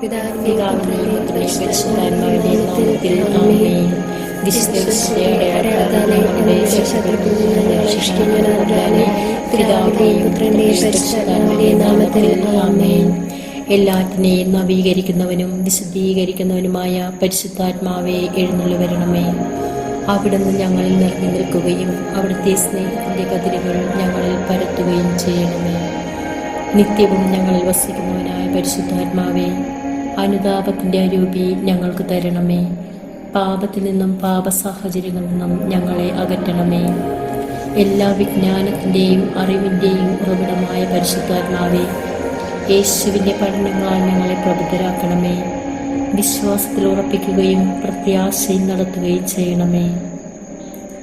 പിതാവിന്റെയും പുത്രന്റെയും പരിശുദ്ധാത്മാവിന്റെയും നാമത്തിൽ ആമേൻ. വിശുദ്ധയുടെ അടയാളത്താലെ ഞങ്ങളുടെ ശത്രുക്കളിൽ നിന്ന് രക്ഷിക്കണമേ. പിതാവിന്റെയും പുത്രന്റെയും പരിശുദ്ധാത്മാവിന്റെയും നാമത്തിൽ ആമേൻ. എല്ലാറ്റിനെയും നവീകരിക്കുന്നവനും വിശുദ്ധീകരിക്കുന്നവനുമായ പരിശുദ്ധാത്മാവെ എഴുന്നള്ളി വരണമേ. അവിടുന്ന് ഞങ്ങളിൽ നിറഞ്ഞു നിൽക്കുകയും അവിടുത്തെ സ്നേഹത്തിന്റെ കതിരുകൾ ഞങ്ങളിൽ പരത്തുകയും ചെയ്യണമേ. നിത്യവും ഞങ്ങളിൽ വസിക്കുന്നവനായ പരിശുദ്ധാത്മാവെ, അനുതാപത്തിന്റെ അരൂപി ഞങ്ങൾക്ക് തരണമേ. പാപത്തിൽ നിന്നും പാപ സാഹചര്യങ്ങളിൽ നിന്നും ഞങ്ങളെ അകറ്റണമേ. എല്ലാ വിജ്ഞാനത്തിൻ്റെയും അറിവിൻ്റെയും ഉറവിടമായ പരിശുദ്ധാത്മാവെ, യേശുവിൻ്റെ പഠനങ്ങളാൽ ഞങ്ങളെ പ്രബുദ്ധരാക്കണമേ. വിശ്വാസത്തിൽ ഉറപ്പിക്കുകയും പ്രത്യാശയിൽ നടത്തുകയും ചെയ്യണമേ.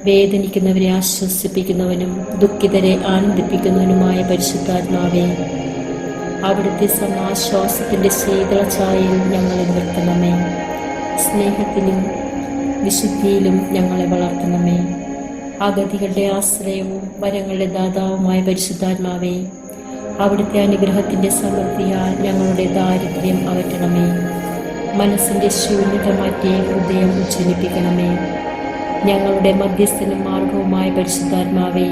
വേദനിക്കുന്നവരെ ആശ്വസിപ്പിക്കുന്നവനും ദുഃഖിതരെ ആനന്ദിപ്പിക്കുന്നവനുമായ പരിശുദ്ധാത്മാവെ, അവിടുത്തെ സമാശ്വാസത്തിൻ്റെ ശീതളഛായയിൽ ഞങ്ങളെ നിർത്തണമേ. സ്നേഹത്തിലും വിശുദ്ധിയിലും ഞങ്ങളെ വളർത്തണമേ. അഗതികളുടെ ആശ്രയവും വരങ്ങളുടെ ദാതാവുമായ പരിശുദ്ധാത്മാവെ, അവിടുത്തെ അനുഗ്രഹത്തിൻ്റെ സമൃദ്ധിയാൽ ഞങ്ങളുടെ ദാരിദ്ര്യം അകറ്റണമേ. മനസ്സിൻ്റെ ശൂന്യത മാറ്റി ഹൃദയം ഉജ്ജ്വലിപ്പിക്കണമേ. ഞങ്ങളുടെ മധ്യസ്ഥനും മാർഗവുമായ പരിശുദ്ധാത്മാവെ,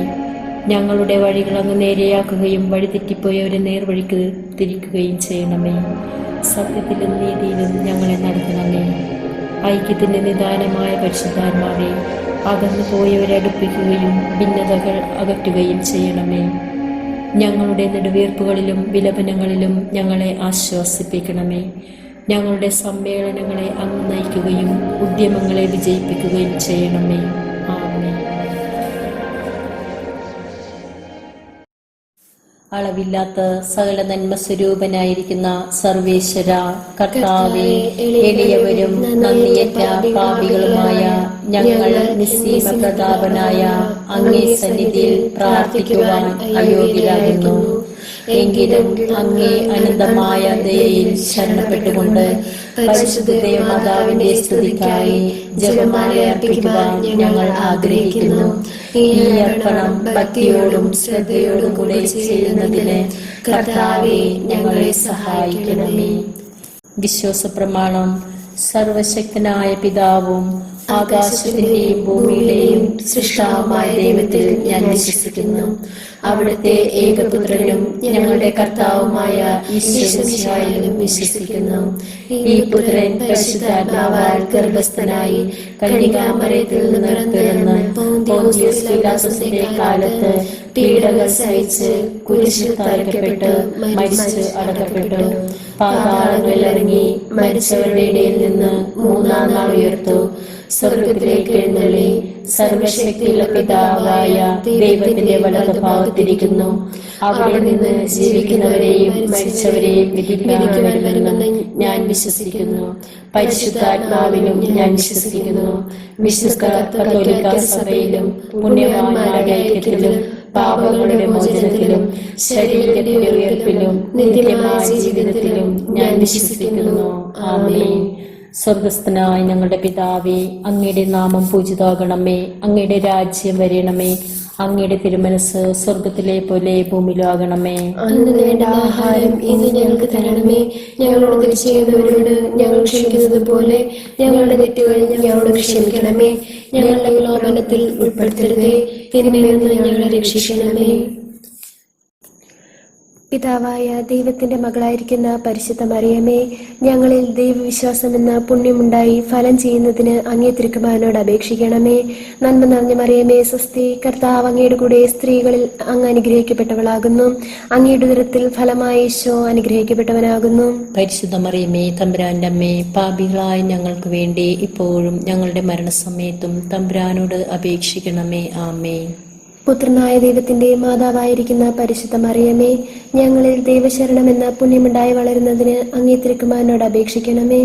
ഞങ്ങളുടെ വഴികൾ അങ്ങ് നേരെയാക്കുകയും വഴിതെറ്റിപ്പോയവരെ നേർവഴിക്ക് തിരിക്കുകയും ചെയ്യണമേ. സത്യത്തിലും നീതിയിലും ഞങ്ങളെ നടത്തണമേ. ഐക്യത്തിൻ്റെ നിദാനമായ പരിശുദ്ധാത്മാവെ, അകന്നു പോയവരെ അടുപ്പിക്കുകയും ഭിന്നതകൾ അകറ്റുകയും ചെയ്യണമേ. ഞങ്ങളുടെ നെടുവീർപ്പുകളിലും വിലപനങ്ങളിലും ഞങ്ങളെ ആശ്വസിപ്പിക്കണമേ. ഞങ്ങളുടെ സമ്മേളനങ്ങളെ അങ്ങ് നയിക്കുകയും ഉദ്യമങ്ങളെ വിജയിപ്പിക്കുകയും ചെയ്യണമേ. ആമേൻ. അളവില്ലാത്ത സകല നന്മ സ്വരൂപനായിരിക്കുന്ന സർവേശ്വര കർത്താവേ, എളിയവരും നന്ദിയറ്റ പാപികളുമായ ഞങ്ങൾ നിസ്സീമ പ്രതാപനായ അങ്ങേ സന്നിധിയിൽ പ്രാർത്ഥിക്കുവാൻ അയോഗ്യരാകുന്നു. എങ്കിലും അങ്ങേ അനന്തമായ ദയയിൽ ശരണപ്പെട്ടുകൊണ്ട് പരിശുദ്ധ ദേവമാതാവിന്റെ സ്തുതിക്കായി ജപമാല അർപ്പിക്കുവാൻ ഞങ്ങൾ ആഗ്രഹിക്കുന്നു. ഈ അർപ്പണം ഭക്തിയോടും ശ്രദ്ധയോടും കൂടെ ചെയ്യുന്നതിന് കർത്താവേ, ഞങ്ങളെ സഹായിക്കണമേ. വിശ്വാസ പ്രമാണം. സർവശക്തനായ പിതാവും ആകാശത്തിന്റെയും ഭൂമിയുടെയും സൃഷ്ടാവുമായ ദൈവത്തിൽ ഞാൻ വിശ്വസിക്കുന്നു. അവിടുത്തെ ഏകപുത്രനും ഞങ്ങളുടെ കർത്താവുമായ ഈശോമിശിഹായിലും വിശ്വസിക്കുന്നു. ഈ പുത്രൻ പരിശുദ്ധാത്മാവാൽ ഗർഭസ്ഥനായി കന്യകാമറിയത്തിൽ നിന്ന് പിറന്ന് പോന്തിയോസ് പീലാത്തോസിന്റെ കാലത്ത് പീഡകൾ സഹിച്ച് കുരിശിൽ തറയ്ക്കപ്പെട്ട് മരിച്ച് അടക്കപ്പെട്ടു. പാതാളങ്ങളിൽ ഇറങ്ങി മരിച്ചവരുടെ ഇടയിൽ നിന്ന് മൂന്നാം നാൾ ഉയർത്തു. സ്വർഗത്തിലേക്ക് എഴുന്നള്ളി സർവശക്തിയുള്ള പിതാവായ ദൈവത്തിന്റെ വലതുഭാഗത്തിരിക്കുന്നു. അവിടെ നിന്ന് ജീവിക്കുന്നവരെയും മരിച്ചവരെയും വിധിക്കുവാൻ ഞാൻ വിശ്വസിക്കുന്നു. പരിശുദ്ധാത്മാവിലും ഞാൻ വിശ്വസിക്കുന്നു. വിശുദ്ധ കത്തോലിക്ക സഭയിലും പുണ്യവാന്മാരുടെ ഐക്യത്തിലും പാപങ്ങളുടെ മോചനത്തിലും ശരീരത്തിന്റെ ഉയർപ്പിലും നിത്യമായ ജീവിതത്തിലും ഞാൻ വിശ്വസിക്കുന്നു. ആമേൻ. സ്വർഗസ്ഥനായ ഞങ്ങളുടെ പിതാവേ, അങ്ങയുടെ നാമം പൂജിതമാകണമേ. അങ്ങയുടെ രാജ്യം വരണമേ. അങ്ങയുടെ തിരുമനസ് സ്വർഗത്തിലെ പോലെ ഭൂമിയിലാകണമേ. അന്ന് വേണ്ട ആഹാരം ഇന്ന് ഞങ്ങൾക്ക് തരണമേ. ഞങ്ങളോട് തെറ്റ് ചെയ്യുന്നവരോട് ഞങ്ങൾ ക്ഷമിക്കുന്നത് പോലെ ഞങ്ങളുടെ തെറ്റുകൾ ഞങ്ങളോട് ക്ഷമിക്കണമേ. ഞങ്ങളുടെ പ്രലോഭനത്തിൽ ഉൾപ്പെടുത്തരുതേ, തിന്മയിൽ നിന്ന് ഞങ്ങളെ രക്ഷിക്കണമേ. പിതാവായ ദൈവത്തിന്റെ മകളായിരിക്കുന്ന പരിശുദ്ധ മറിയമേ, ഞങ്ങളിൽ ദൈവവിശ്വാസം എന്ന പുണ്യമുണ്ടായി ഫലം ചെയ്യുന്നതിന് അങ്ങേ തിരുക്കുമാരനോട് അപേക്ഷിക്കണമേ. നന്മ നിറഞ്ഞ മറിയമേ, സ്വസ്തി, കർത്താവ് അങ്ങയുടെ കൂടെ സ്ത്രീകളിൽ അങ്ങ് അനുഗ്രഹിക്കപ്പെട്ടവളാകുന്നു. അങ്ങയുടെ ഉദരത്തിൽ ഫലമായ ഈശോ അനുഗ്രഹിക്കപ്പെട്ടവനാകുന്നു. പരിശുദ്ധ മറിയമേ, തമ്പുരാന്റെ അമ്മേ, പാപികളായ ഞങ്ങൾക്ക് വേണ്ടി ഇപ്പോഴും ഞങ്ങളുടെ മരണസമയത്തും തമ്പുരാനോട് അപേക്ഷിക്കണമേ. ആമേൻ. പുത്രനായ ദൈവത്തിന്റെ മാതാവായിരിക്കുന്ന പരിശുദ്ധ മറിയമേ, ഞങ്ങളിൽ ദൈവശരണം എന്ന പുണ്യമുണ്ടായി വളരുന്നതിന് അങ്ങേ തിരുക്കുമാരനോട് അപേക്ഷിക്കണമേ.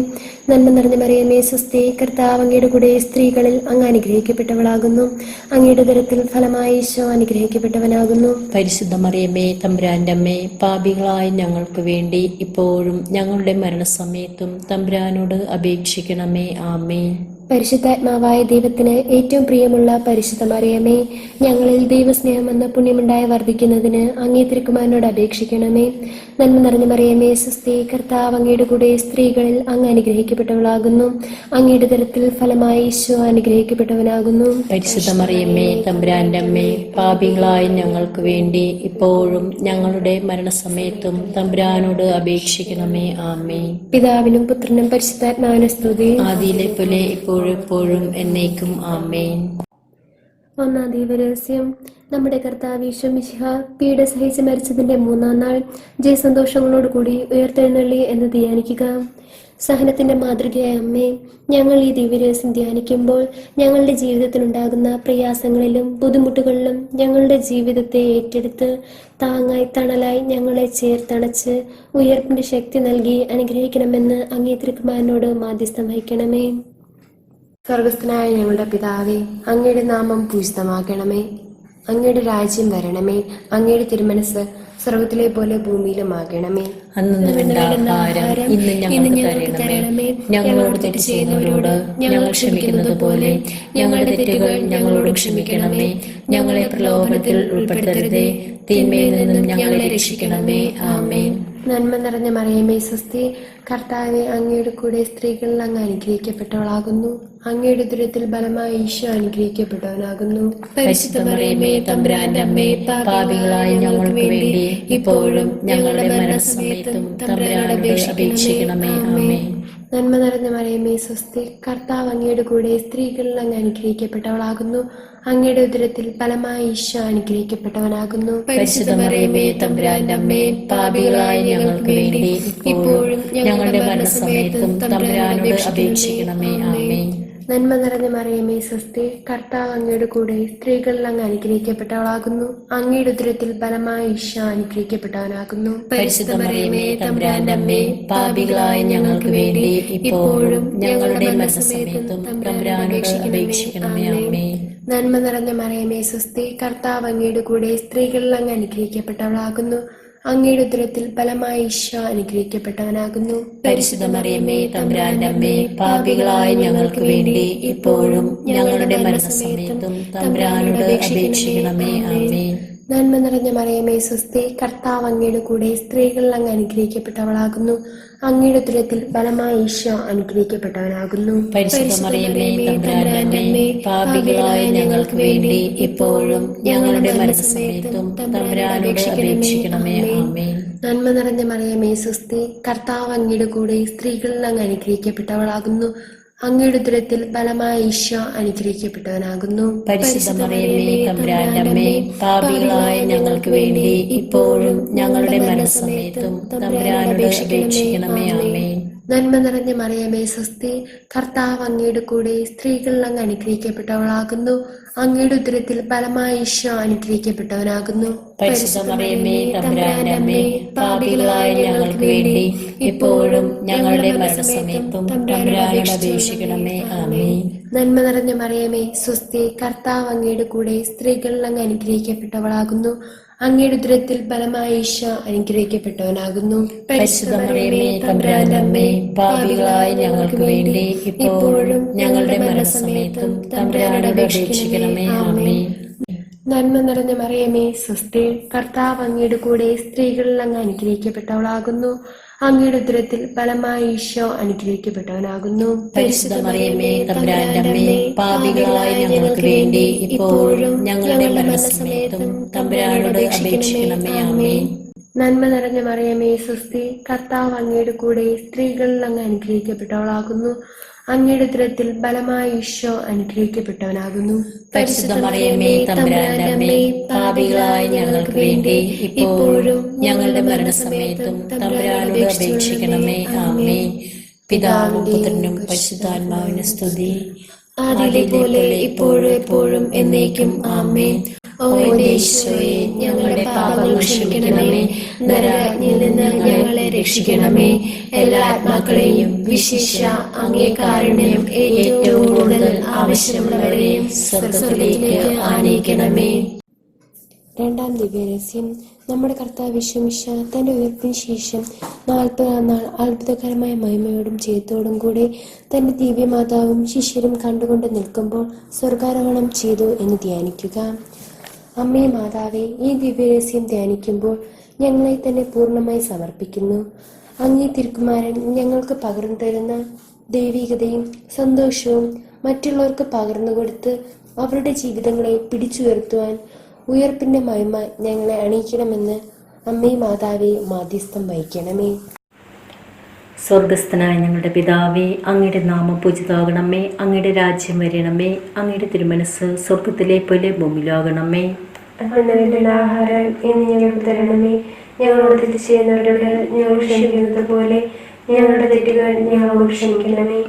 നന്മ നിറഞ്ഞ മറിയമേ, സ്വസ്തി, കർത്താവ് അങ്ങയുടെ കൂടെ സ്ത്രീകളിൽ അങ്ങ് അനുഗ്രഹിക്കപ്പെട്ടവളാകുന്നു. അങ്ങയുടെ ഉദരത്തിൽ ഫലമായ ഈശോ അനുഗ്രഹിക്കപ്പെട്ടവനാകുന്നു. പരിശുദ്ധ മറിയമേ, തമ്പുരാന്റെ അമ്മേ, പാപികളായ ഞങ്ങൾക്ക് വേണ്ടി ഇപ്പോഴും ഞങ്ങളുടെ മരണസമയത്തും തമ്പുരാനോട് അപേക്ഷിക്കണമേ. ആമേൻ. പരിശുദ്ധാത്മാവായ ദൈവത്തിന് ഏറ്റവും പ്രിയമുള്ള പരിശുദ്ധ മറിയമേ, ഞങ്ങളിൽ ദൈവസ്നേഹം എന്ന പുണ്യമുണ്ടായി വർദ്ധിക്കുന്നതിന് അങ്ങേ തിരുക്കുമാരനോട് അപേക്ഷിക്കണമേ. നന്മ നിറഞ്ഞ മറിയമേ, സ്വസ്തി, കർത്താവ് അങ്ങയുടെ കൂടെ സ്ത്രീകളിൽ അങ്ങ് അനുഗ്രഹിക്കപ്പെട്ടവളാകുന്നു. അങ്ങയുടെ തരത്തിൽ ഫലമായി ഈശോ അനുഗ്രഹിക്കപ്പെട്ടവനാകുന്നു. പരിശുദ്ധ മറിയമ്മേ, തമ്പുരാന്റെ അമ്മേ, പാപികളായ ഞങ്ങൾക്ക് വേണ്ടി ഇപ്പോഴും ഞങ്ങളുടെ മരണസമയത്തും തമ്പുരാനോട് അപേക്ഷിക്കണമേ. ആമേൻ. പിതാവിനും പുത്രനും പരിശുദ്ധാത്മാവിനും സ്തുതി. ആദിയിലെ പോലെ എപ്പോഴും എന്നേക്കും. ആമേൻ. ഒന്നാം ദൈവരഹസ്യം. നമ്മുടെ കർത്താവ് ഈശോ മിശിഹ പീഡ സഹിച്ച് മരിച്ചതിന്റെ 3-ാം നാൾ ജയസന്തോഷങ്ങളോടുകൂടി ഉയർത്തെഴുന്നള്ളി എന്ന് ധ്യാനിക്കുക. സഹനത്തിന്റെ മാതൃകയായ അമ്മേ, ഞങ്ങൾ ഈ ദിവ്യരഹസ്യം ധ്യാനിക്കുമ്പോൾ ഞങ്ങളുടെ ജീവിതത്തിലുണ്ടാകുന്ന പ്രയാസങ്ങളിലും ബുദ്ധിമുട്ടുകളിലും ഞങ്ങളുടെ ജീവിതത്തെ ഏറ്റെടുത്ത് താങ്ങായി തണലായി ഞങ്ങളെ ചേർത്തണച്ച് ഉയർപ്പിന്റെ ശക്തി നൽകി അനുഗ്രഹിക്കണമെന്ന് അങ്ങേ തിരുക്കുമാരനോട് മാധ്യസ്ഥം വഹിക്കണമേ. സ്വർഗസ്ഥനായ ഞങ്ങളുടെ പിതാവേ, അങ്ങയുടെ നാമം പൂജിതമാകണമേ. അങ്ങയുടെ രാജ്യം വരണമേ. അങ്ങയുടെ തിരുമനസ് സ്വർഗത്തിലെ പോലെ ഭൂമിയിലുമാകണമേ. അന്നു വേണ്ട ആഹാരം ഇന്ന് ഞങ്ങൾക്ക് തരണമേ. ഞങ്ങളോട് തെറ്റ് ചെയ്യുന്നവരോട് ഞങ്ങൾ ക്ഷമിക്കുന്നത് പോലെ ഞങ്ങളുടെ തെറ്റുകൾ ഞങ്ങളോട് ക്ഷമിക്കണമേ. ഞങ്ങളെ പ്രലോഭനത്തിൽ ഉൾപ്പെടുത്തരുതേ, തിന്മയിൽ നിന്നും ഞങ്ങളെ രക്ഷിക്കണമേ. ആമേൻ. നന്മ നിറഞ്ഞ മറിയമേ, സ്വസ്തി, കർത്താവെ, അങ്ങയുടെ കൂടെ സ്ത്രീകളിൽ അങ്ങ് അനുഗ്രഹിക്കപ്പെട്ടവളാകുന്നു. അങ്ങയുടെ ഉദരത്തിൽ ബലമായി ഈശോ അനുഗ്രഹിക്കപ്പെട്ടവനാകുന്നു. പരിശുദ്ധ മറിയമേ, തമ്പുരാന്റെ അമ്മേ, പാപികളായ ഞങ്ങൾക്ക് വേണ്ടി ഇപ്പോഴും ഞങ്ങളുടെ മരണസമയത്തും തമ്പുരാനോട് അപേക്ഷിക്കണമേ. ആമേൻ. നന്മ നിറഞ്ഞ മറിയമേ, സ്വസ്തി, കർത്താവ് അങ്ങയുടെ കൂടെ സ്ത്രീകളിൽ അങ്ങ് അനുഗ്രഹിക്കപ്പെട്ടവളാകുന്നു. അങ്ങയുടെ ഉദരത്തിൽ ഫലമായി ഈശോ അനുഗ്രഹിക്കപ്പെട്ടവനാകുന്നു. പരിശുദ്ധ മറിയമേ, തമ്പുരാന്റെ അമ്മേ, പാപികളായ ഞങ്ങൾക്ക് വേണ്ടി ഇപ്പോഴും ഞങ്ങളുടെ മരണസമയത്തും തമ്പുരാനോട് അപേക്ഷിക്കണമേ. ആമേൻ. നന്മ നിറഞ്ഞ മറിയമേ, സ്വസ്തി, കർത്താവ് അങ്ങയുടെ കൂടെ സ്ത്രീകളിൽ അങ്ങ് അനുഗ്രഹിക്കപ്പെട്ടവളാകുന്നു. അങ്ങയുടെ ഉദരത്തിൽ ഫലമായി ഈശോ അനുഗ്രഹിക്കപ്പെട്ടവനാകുന്നു. പരിശുദ്ധ മറിയമേ, തമ്പുരാന്റെ അമ്മേ, പാപികളായ ഞങ്ങൾക്ക് വേണ്ടി ഇപ്പോഴും ഞങ്ങളുടെ മരണസമയത്തും തമ്പുരാനോട് അപേക്ഷിക്കണമേ. ആമേൻ. നന്മ നിറഞ്ഞ മറിയമേ, സ്വസ്തി, കർത്താവ് അങ്ങയുടെ കൂടെ സ്ത്രീകളിൽ അങ്ങ് അനുഗ്രഹിക്കപ്പെട്ടവളാകുന്നു. അങ്ങയുടെ ഉദരത്തിൽ ഫലമായി ഈശോ അനുഗ്രഹിക്കപ്പെട്ടവനാകുന്നു. പരിശുദ്ധ മറിയമേ, തമ്പുരാന്റെ അമ്മേ, പാപികളായ ഞങ്ങൾക്ക് വേണ്ടി ഇപ്പോഴും ഞങ്ങളുടെ മരണസമയത്തും തമ്പുരാനോട് അപേക്ഷിക്കണമേ. ആമേൻ. നന്മ നിറഞ്ഞ മറിയമേ, സ്വസ്തി, കർത്താവ് അങ്ങയുടെ കൂടെ സ്ത്രീകളിൽ അങ്ങ് അനുഗ്രഹിക്കപ്പെട്ടവളാകുന്നു. അങ്ങയുടെ ഉദരത്തിൽ ഫലമായി ഈശോ അനുഗ്രഹിക്കപ്പെട്ടവനാകുന്നു. പരിശുദ്ധ മറിയമേ, തമ്പുരാന്റെ അമ്മേ, പാപികളായ ഞങ്ങൾക്ക് വേണ്ടി ഇപ്പോഴും ഞങ്ങളുടെ മരണസമയത്തും തമ്പുരാനോട് അപേക്ഷിക്കണമേ. ആമേൻ. നന്മ നിറഞ്ഞ മറിയമേ, സ്വസ്തി, കർത്താവ് അങ്ങയുടെ കൂടെ സ്ത്രീകളിൽ അങ്ങ് അനുഗ്രഹിക്കപ്പെട്ടവളാകുന്നു. അങ്ങയുടെ ഉദരത്തിൽ ഫലമായ ഈശോ അനുഗ്രഹിക്കപ്പെട്ടവനാകുന്നു. പരിശുദ്ധ മറിയമേ, തമ്പുരാന്റെ അമ്മേ, പാപികളായ ഞങ്ങൾക്ക് വേണ്ടി ഇപ്പോഴും ഞങ്ങളുടെ മരണസമയത്തും തമ്പുരാനോട് അപേക്ഷിക്കണമേ. ആമേൻ. നന്മ നിറഞ്ഞ മറിയമേ, സ്വസ്തി, കർത്താവ് അങ്ങയുടെ കൂടെ സ്ത്രീകളിൽ അങ്ങ് അനുഗ്രഹിക്കപ്പെട്ടവളാകുന്നു. അങ്ങയുടെ ഉദരത്തിൽ ഫലമായ ഈശോ അനുഗ്രഹിക്കപ്പെട്ടവനാകുന്നു. പരിശുദ്ധ മറിയമേ, തമ്പുരാന്റെ അമ്മേ, പാപികളായ ഞങ്ങൾക്ക് വേണ്ടി ഇപ്പോഴും ഞങ്ങളുടെ മരണസമയത്തും തമ്പുരാനോട് അപേക്ഷിക്കണമേ. ആമേൻ. നന്മ നിറഞ്ഞ മറിയമേ, സ്വസ്തി, കർത്താവ് അങ്ങയുടെ കൂടെ സ്ത്രീകളിൽ അങ്ങ് അനുഗ്രഹിക്കപ്പെട്ടവളാകുന്നു. അങ്ങയുടെ ഉദരത്തിൽ ഫലമായ ഈശോ അനുഗ്രഹിക്കപ്പെട്ടവനാകുന്നു. പരിശുദ്ധ മറിയമേ, തമ്പുരാന്റെ അമ്മേ, പാപികളായ ഞങ്ങൾക്ക് വേണ്ടി ഇപ്പോഴും ഞങ്ങളുടെ മരണസമയത്തും തമ്പുരാനോട് അപേക്ഷിക്കണമേ. ആമേൻ. നന്മ നിറഞ്ഞ മറിയമേ, സ്വസ്തി, കർത്താവ് അങ്ങയുടെ കൂടെ സ്ത്രീകളിൽ അങ്ങ് അനുഗ്രഹിക്കപ്പെട്ടവളാകുന്നു. അങ്ങയുടെ ഉദരത്തിൽ ഫലമായ ഈശോ അനുഗ്രഹിക്കപ്പെട്ടവനാകുന്നു. പരിശുദ്ധ മറിയമേ, തമ്പുരാന്റെ അമ്മേ, പാപികളായ ഞങ്ങൾക്ക് വേണ്ടി ഇപ്പോഴും ഞങ്ങളുടെ മരണസമയത്തും തമ്പുരാനോട് അപേക്ഷിക്കണമേ. ആമേൻ. നന്മ നിറഞ്ഞ മറിയമേ, സ്വസ്തി, കർത്താവ് അങ്ങയുടെ കൂടെ സ്ത്രീകളിൽ അങ്ങ് അനുഗ്രഹിക്കപ്പെട്ടവളാകുന്നു. അങ്ങയുടെ ഉദരത്തിൽ ഫലമായ ഈശോ അനുഗ്രഹിക്കപ്പെട്ടവനാകുന്നു. പരിശുദ്ധ മറിയമേ, തമ്പുരാന്റെ അമ്മേ, പാപികളായ ഞങ്ങൾക്ക് വേണ്ടി ഇപ്പോഴും ഞങ്ങളുടെ മരണസമയത്തും തമ്പുരാനോട് അപേക്ഷിക്കണമേ. ആമേൻ. പിതാവിനും പുത്രനും പരിശുദ്ധാത്മാവിനും സ്തുതി. ആദിയിലെ പോലെ ഇപ്പോഴും എപ്പോഴും എന്നേക്കും. ആമേൻ. ഓ യേശുവേ, ഞങ്ങളുടെ പാപങ്ങൾ ക്ഷമിക്കണമേ. നരകാഗ്നിയിൽ നിന്ന് ഞങ്ങളെ രക്ഷിക്കണമേ. എല്ലാ ആത്മാക്കളെയും വിശിഷ്യ അങ്ങേ കാരുണ്യം ഏറ്റവും കൂടുതൽ ആവശ്യമുള്ളവരെയും സ്വർഗ്ഗത്തിലേക്ക് ആനയിക്കണമേ. രണ്ടാം ദിവ്യരഹസ്യം. നമ്മുടെ കർത്താവ് യേശുമിശിഹ തന്റെ ഉയർപ്പിന് ശേഷം 40-ാം നാൾ അത്ഭുതകരമായ മഹിമയോടും ജയത്തോടും കൂടെ തന്റെ ദിവ്യമാതാവും ശിഷ്യരും കണ്ടുകൊണ്ട് നിൽക്കുമ്പോൾ സ്വർഗാരോഹണം ചെയ്തു എന്ന് ധ്യാനിക്കുക. അമ്മേ മാതാവേ, ഈ ദിവ്യരഹസ്യം ധ്യാനിക്കുമ്പോൾ ഞങ്ങളെ തന്നെ പൂർണ്ണമായി സമർപ്പിക്കുന്നു. അങ്ങേ തിരുക്കുമാരൻ ഞങ്ങൾക്ക് പകർന്നു തരുന്ന ദൈവികതയും സന്തോഷവും മറ്റുള്ളവർക്ക് പകർന്നുകൊടുത്ത് അവരുടെ ജീവിതങ്ങളെ പിടിച്ചുയർത്തുവാൻ ഉയർപ്പിന്റെ മഹിമ ഞങ്ങളെ അണിയിക്കണമെന്ന് അമ്മേ മാതാവേ മാധ്യസ്ഥം വഹിക്കണമേ. സ്വർഗസ്ഥനായ ഞങ്ങളുടെ പിതാവേ, അങ്ങയുടെ നാമം പൂജിതമാകണമേ. അങ്ങയുടെ രാജ്യം വരണമേ. അങ്ങയുടെ തിരുമനസ് സ്വർഗത്തിലെ പോലെ ഭൂമിയിലാകണമേ. അന്ന് വേണ്ടുന്ന ആഹാരം ഇന്ന് ഞങ്ങൾക്ക് തരണമേ. ഞങ്ങളോട് തെറ്റ് ചെയ്യുന്നവരോട് ഞങ്ങൾ ക്ഷമിക്കുന്നത് പോലെ ഞങ്ങളുടെ തെറ്റുകൾ ഞങ്ങളോട് ക്ഷമിക്കണമേ.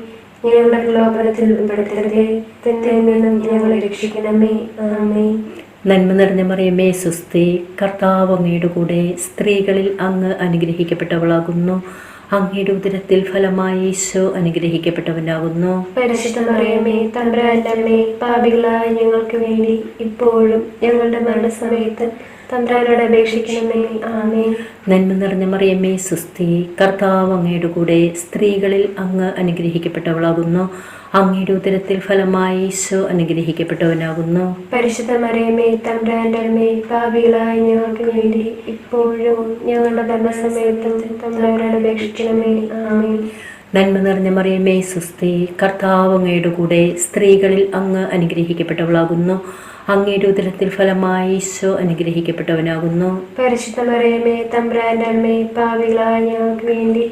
ഞങ്ങളുടെ പ്രലോഭനത്തിൽ ഉൾപ്പെടുത്തരുതേ, തിന്മയിൽ നിന്നും ഞങ്ങളെ രക്ഷിക്കണമേ. ആമേൻ. നന്മ നിറഞ്ഞ മറിയമേ, സ്വസ്തി. കർത്താവ് അങ്ങയുടെ കൂടെ സ്ത്രീകളിൽ അങ്ങ് അനുഗ്രഹിക്കപ്പെട്ടവളാകുന്നു. അങ്ങയുടെ ഉദരത്തിൽ ഫലമായി ഈശോ അനുഗ്രഹിക്കപ്പെട്ടവനാകുന്നു. പരിശുദ്ധ മറിയമേ, തമ്പുരാന്റെ അമ്മേ, പാപികളായ ഞങ്ങൾക്ക് വേണ്ടി ഇപ്പോഴും ഞങ്ങളുടെ മരണസമയത്ത് തമ്പുരാനോട് അപേക്ഷിക്കണമേ. ആമേൻ. നന്മ നിറഞ്ഞ മറിയമേ, സ്വസ്തി. കർത്താവ് അങ്ങയുടെ കൂടെ സ്ത്രീകളിൽ അങ്ങ് അനുഗ്രഹിക്കപ്പെട്ടവളാകുന്നു. അങ്ങയുടെ ഉദരത്തിൽ ഫലമായി ഈശോ അനുഗ്രഹിക്കപ്പെട്ടവനാകുന്നു. പരിശുദ്ധ മറിയമേ, തമ്പുരാന്റെ അമ്മേ, പാപികളായ ഞങ്ങൾക്ക് വേണ്ടി ഇപ്പോഴും ഞങ്ങളുടെ മരണസമയത്തും തമ്പുരാനോട് അപേക്ഷിക്കണമേ. ആമേൻ. നന്മ നിറഞ്ഞ മറിയമേ, സ്വസ്തി. കർത്താവ് അങ്ങയുടെ കൂടെ സ്ത്രീകളിൽ അങ്ങ് അനുഗ്രഹിക്കപ്പെട്ടവളാകുന്നു. അങ്ങയുടെ ഉദരത്തിൽ ഫലമായി ഈശോ അനുഗ്രഹിക്കപ്പെട്ടവനാകുന്നു. പരിശുദ്ധ മറിയമേ, തമ്പുരാന്റെ അമ്മേ, പാപികളായ ഞങ്ങൾക്ക് വേണ്ടി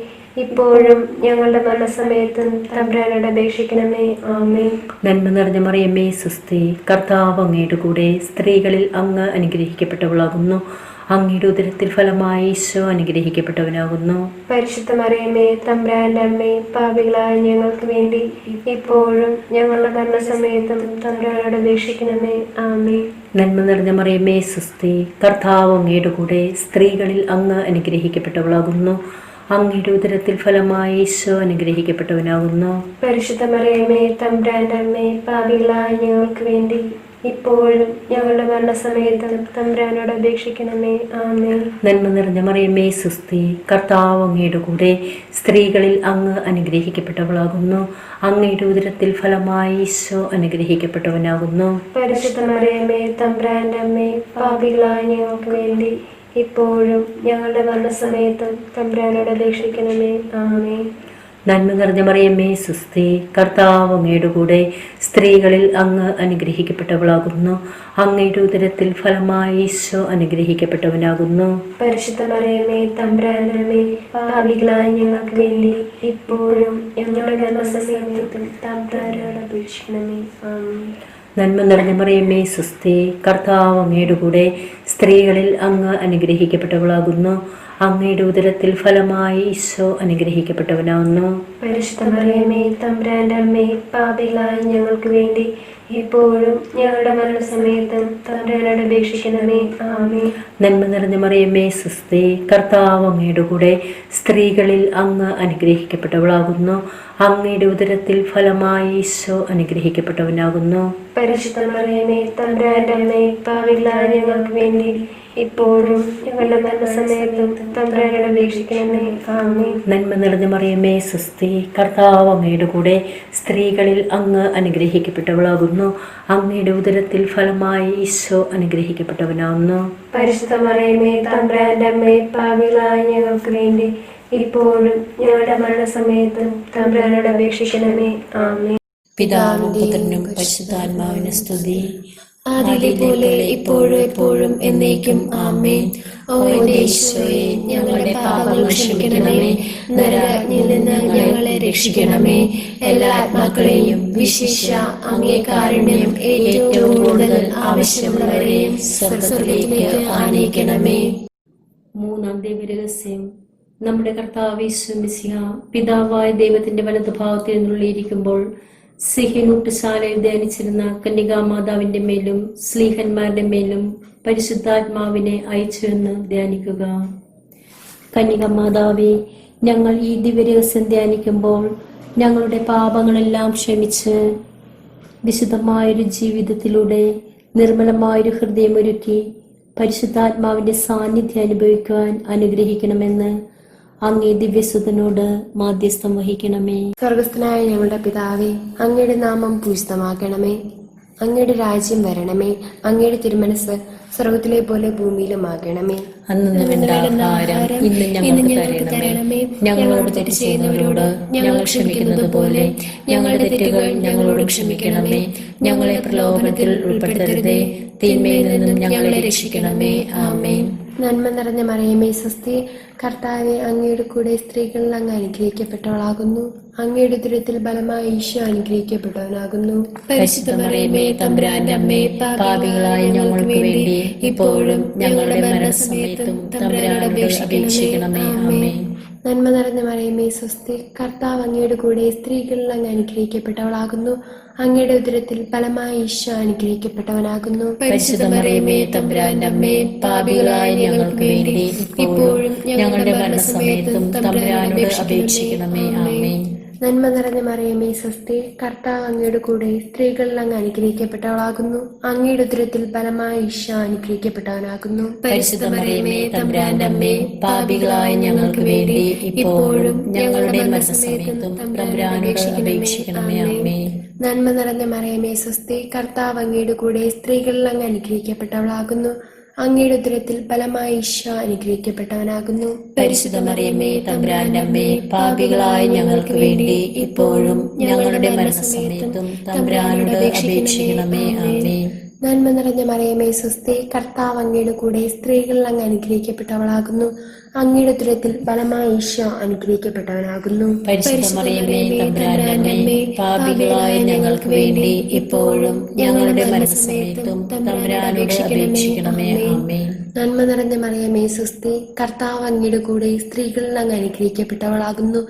ഇപ്പോഴും ഞങ്ങളുടെ മരണസമയത്തും തമ്പുരാനോട് അപേക്ഷിക്കണമേ. ആമേൻ. നന്മ നിറഞ്ഞ മറിയമേ, സ്വസ്തി. കർത്താവ് അങ്ങയുടെ കൂടെ സ്ത്രീകളിൽ അങ്ങ് അനുഗ്രഹിക്കപ്പെട്ടവളാകുന്നു. അങ്ങയുടെ ഉദരത്തിൽ ഫലമായി ഈശോ അനുഗ്രഹിക്കപ്പെട്ടവനാകുന്നു. പരിശുദ്ധ മറിയമേ, തമ്പുരാന്റെ അമ്മേ, പാപികളായ ഞങ്ങൾക്ക് വേണ്ടി ഇപ്പോഴും ഞങ്ങളുടെ മരണസമയത്തും തമ്പുരാനോട് അപേക്ഷിക്കണമേ. ആമേൻ. നന്മ നിറഞ്ഞ മറിയമേ, സ്വസ്തി. കർത്താവ് അങ്ങയുടെ കൂടെ സ്ത്രീകളിൽ അങ്ങ് അനുഗ്രഹിക്കപ്പെട്ടവളാകുന്നു. അങ്ങയുടെ ഉദരത്തിൽ ഫലമായി ഈശോ അനുഗ്രഹിക്കപ്പെട്ടവനാകുന്നു. പരിശുദ്ധ മറിയമേ, തമ്പുരാന്റെ അമ്മേ, പാപികളായ ഞങ്ങൾക്ക് വേണ്ടി ഇപ്പോഴും ഞങ്ങളുടെ മരണസമയത്തും തമ്പുരാനോട് അപേക്ഷിക്കണമേ. ആമേൻ. നന്മ നിറഞ്ഞ മറിയമേ, സ്വസ്തി. കർത്താവ് അങ്ങയുടെ കൂടെ സ്ത്രീകളിൽ അങ്ങ് അനുഗ്രഹിക്കപ്പെട്ടവളാകുന്നു. അങ്ങയുടെ ഉദരത്തിൽ ഫലമായി ഈശോ അനുഗ്രഹിക്കപ്പെട്ടവനാകുന്നു. പരിശുദ്ധ മറിയമേ, തമ്പുരാന്റെ അമ്മേ, പാപികളായ ഞങ്ങൾക്ക് വേണ്ടി ഇപ്പോഴും ഞങ്ങളുടെ മരണസമയത്തും തമ്പുരാനോട് അപേക്ഷിക്കണമേ. ആമേൻ. നന്മ നിറഞ്ഞ മറിയമേ, സ്വസ്തി. കർത്താവ് അങ്ങയുടെ കൂടെ സ്ത്രീകളിൽ അങ്ങ് അനുഗ്രഹിക്കപ്പെട്ടവളാകുന്നു. അങ്ങയുടെ ഉദരത്തിൽ ഫലമായി ഈശോ അനുഗ്രഹിക്കപ്പെട്ടവനാകുന്നു. പരിശുദ്ധ മറിയമേ, തമ്പുരാന്റെ അമ്മേ, പാപികളായ ഞങ്ങൾക്ക് വേണ്ടി ഇപ്പോഴും ഞങ്ങളുടെ മരണസമയത്തും തമ്പുരാനോട് അപേക്ഷിക്കണമേ. ആമേൻ. നന്മ നിറഞ്ഞ മറിയമേ, സ്വസ്തി. കർത്താവ് അങ്ങയുടെ കൂടെ സ്ത്രീകളിൽ അങ്ങ് അനുഗ്രഹിക്കപ്പെട്ടവളാകുന്നു. അങ്ങയുടെ ഉദരത്തിൽ ഫലമായി ഈശോ അനുഗ്രഹിക്കപ്പെട്ടവനാകുന്നു. പരിശുദ്ധ മറിയമേ, തമ്പുരാന്റെ അമ്മേ, പാപികളായ ഞങ്ങൾക്ക് വേണ്ടി ഇപ്പോഴും ഞങ്ങളുടെ മരണസമയത്തും തമ്പുരാനോട് അപേക്ഷിക്കണമേ. ആമേൻ. നന്മ നിറഞ്ഞ മറിയമേ, സ്വസ്തി. കർത്താവ് അങ്ങയുടെ കൂടെ സ്ത്രീകളിൽ അങ്ങ് അനുഗ്രഹിക്കപ്പെട്ടവളാകുന്നു. അങ്ങയുടെ ഉദരത്തിൽ ഫലമായി ഈശോ അനുഗ്രഹിക്കപ്പെട്ടവനാകുന്നു. പരിശുദ്ധ മറിയമേ, തമ്പുരാന്റെ അമ്മേ, പാപികളായ ഞങ്ങൾക്ക് വേണ്ടി ഇപ്പോഴും ഞങ്ങളുടെ മരണസമയത്തും തമ്പുരാനോട് അപേക്ഷിക്കണമേ. ആമേൻ. നന്മ നിറഞ്ഞ മറിയമേ, സ്വസ്തി. കർത്താവ് അങ്ങയുടെ കൂടെ സ്ത്രീകളിൽ അങ്ങ് അനുഗ്രഹിക്കപ്പെട്ടവളാകുന്നു. അങ്ങയുടെ ഉദരത്തിൽ ഫലമായി ഈശോ അനുഗ്രഹിക്കപ്പെട്ടവനാകുന്നു. പരിശുദ്ധ മറിയമേ, തമ്പുരാന്റെ അമ്മേ, പാപികളായ ഞങ്ങൾക്ക് വേണ്ടി ഇപ്പോഴും ഞങ്ങളുടെ മരണസമയത്തും തമ്പുരാനോട് അപേക്ഷിക്കണമേ. ആമേൻ. പിതാവിനും പുത്രനും പരിശുദ്ധാത്മാവിനും സ്തുതി. ആദിയിലെ പോലെ ഇപ്പോഴും എപ്പോഴും എന്നേക്കും. ആമേൻ. ഓ എന്റെ ഈശോയെ, ഞങ്ങളുടെ പാപങ്ങൾ ക്ഷമിക്കണമേ. നരകാഗ്നിയിൽ നിന്ന് ഞങ്ങളെ രക്ഷിക്കണമേ. എല്ലാ ആത്മാക്കളെയും വിശിഷ്യ അങ്ങേ കാരുണ്യം ഏറ്റവും കൂടുതൽ ആവശ്യമുള്ളവരെയും സ്വർഗ്ഗത്തിലേക്ക് ആനയിക്കണമേ. മൂന്നാം ദിവ്യരഹസ്യം. നമ്മുടെ കർത്താവ് യേശു മിശിഹ പിതാവായ ദൈവത്തിന്റെ വലതുഭാഗത്തിൽ നിന്നുള്ളിയിരിക്കുമ്പോൾ സിഹിനൂട്ടുശാലയിൽ ധ്യാനിച്ചിരുന്ന കന്യകാമാതാവിന്റെ മേലും സ്ലീഹന്മാരുടെ മേലും പരിശുദ്ധാത്മാവിനെ അയച്ചുവെന്ന് ധ്യാനിക്കുക. കന്യകാമാതാവേ, ഞങ്ങൾ ഈ ദിവ്യരഹസ്യം ധ്യാനിക്കുമ്പോൾ ഞങ്ങളുടെ പാപങ്ങളെല്ലാം ക്ഷമിച്ച് വിശുദ്ധമായൊരു ജീവിതത്തിലൂടെ നിർമ്മലമായൊരു ഹൃദയമൊരുക്കി പരിശുദ്ധാത്മാവിന്റെ സാന്നിധ്യം അനുഭവിക്കുവാൻ അനുഗ്രഹിക്കണമെന്ന് അങ്ങേ ദിവ്യസുതനോട് മാധ്യസ്ഥം വഹിക്കണമേ. സ്വർഗസ്ഥനായ ഞങ്ങളുടെ പിതാവേ, അങ്ങയുടെ നാമം പൂജിതമാകണമേ. അങ്ങയുടെ രാജ്യം വരണമേ. അങ്ങയുടെ തിരുമനസ് സ്വർഗത്തിലെ പോലെ ഭൂമിയിലുമാകണമേ. അന്നു വേണ്ട ആഹാരം ഇന്ന് ഞങ്ങൾക്ക് തരണമേ. ഞങ്ങളോട് തെറ്റ് ചെയ്യുന്നവരോട് ഞങ്ങൾ ക്ഷമിക്കുന്നത് പോലെ ഞങ്ങളുടെ തെറ്റുകൾ ഞങ്ങളോട് ക്ഷമിക്കണമേ. ഞങ്ങളെ പ്രലോഭനത്തിൽ ഉൾപ്പെടുത്തരുതേ, തിന്മയിൽ നിന്നും ഞങ്ങളെ രക്ഷിക്കണമേ. ആമേൻ. നന്മ നിറഞ്ഞ മറിയമേ, സ്വസ്തി. കർത്താവെ, അങ്ങയുടെ കൂടെ സ്ത്രീകളിൽ അങ്ങ് അനുഗ്രഹിക്കപ്പെട്ടവളാകുന്നു. അങ്ങയുടെ ഉദരത്തിൽ ബലമായ ഈശോ അനുഗ്രഹിക്കപ്പെട്ടവനാകുന്നു. പരിശുദ്ധ മറിയമേ, തമ്പുരാന്റെ അമ്മേ, പാപികളായ ഞങ്ങൾക്ക് വേണ്ടി ഇപ്പോഴും ഞങ്ങളുടെ മരണസമയത്തും തമ്പുരാനോട് അപേക്ഷിക്കണമേ. ആമേൻ. നന്മ നിറഞ്ഞ മറിയമേ, സ്വസ്തി. കർത്താവ് അങ്ങയുടെ കൂടെ സ്ത്രീകളിൽ അങ്ങ് അനുഗ്രഹിക്കപ്പെട്ടവളാകുന്നു. അങ്ങയുടെ ഉദരത്തിൽ ഫലമായ ഈശോ അനുഗ്രഹിക്കപ്പെട്ടവനാകുന്നു. പരിശുദ്ധ മറിയമേ, തമ്പുരാന്റെ അമ്മേ, പാപികളായ ഞങ്ങൾക്ക് വേണ്ടി ഇപ്പോഴും ഞങ്ങളുടെ മരണസമയത്തും തമ്പുരാനോട് അപേക്ഷിക്കണമേ. ആമേൻ. നന്മ നിറഞ്ഞ മറിയമേ, സ്വസ്തി. കർത്താവ് അങ്ങയുടെ കൂടെ സ്ത്രീകളിൽ അങ്ങ് അനുഗ്രഹിക്കപ്പെട്ടവളാകുന്നു. അങ്ങയുടെ ഉദരത്തിൽ ഫലമായ ഈശോ അനുഗ്രഹിക്കപ്പെട്ടവനാകുന്നു. പരിശുദ്ധ മറിയമേ, തമ്പുരാന്റെ അമ്മേ, പാപികളായ ഞങ്ങൾക്ക് വേണ്ടി ഇപ്പോഴും ഞങ്ങളുടെ മരണസമയത്തും തമ്പുരാനോട് അപേക്ഷിക്കണമേ. ആമേൻ. നന്മ നിറഞ്ഞ മറിയമേ, സ്വസ്തി. കർത്താവ് അങ്ങയുടെ കൂടെ സ്ത്രീകളിൽ അങ്ങ് അനുഗ്രഹിക്കപ്പെട്ടവളാകുന്നു. അങ്ങയുടെ ഉദരത്തിൽ ഫലമായ ഈശോ അനുഗ്രഹിക്കപ്പെട്ടവനാകുന്നു. പരിശുദ്ധ മറിയമേ, തമ്പുരാന്റെ അമ്മേ, പാപികളായ ഞങ്ങൾക്ക് വേണ്ടി ഇപ്പോഴും ഞങ്ങളുടെ മരണസമയത്തും തമ്പുരാനോട് അപേക്ഷിക്കണമേ. ആമേൻ. നന്മ നിറഞ്ഞ മറിയമേ, സ്വസ്തി. കർത്താവ് അങ്ങയുടെ കൂടെ സ്ത്രീകളിൽ അങ്ങ് അനുഗ്രഹിക്കപ്പെട്ടവളാകുന്നു. അങ്ങയുടെ ഉദരത്തിൽ ഫലമായ ഈശോ അനുഗ്രഹിക്കപ്പെട്ടവനാകുന്നു. പരിശുദ്ധ മറിയമേ, തമ്പുരാന്റെ അമ്മേ, പാപികളായ ഞങ്ങൾക്ക് വേണ്ടി ഇപ്പോഴും ഞങ്ങളുടെ മരണസമയത്തും തമ്പുരാനോട് അപേക്ഷിക്കണമേ. ആമേൻ. നന്മ നിറഞ്ഞ മറിയമേ, സ്വസ്തി. കർത്താവ് അങ്ങയുടെ കൂടെ സ്ത്രീകളിൽ അങ്ങ് അനുഗ്രഹിക്കപ്പെട്ടവളാകുന്നു.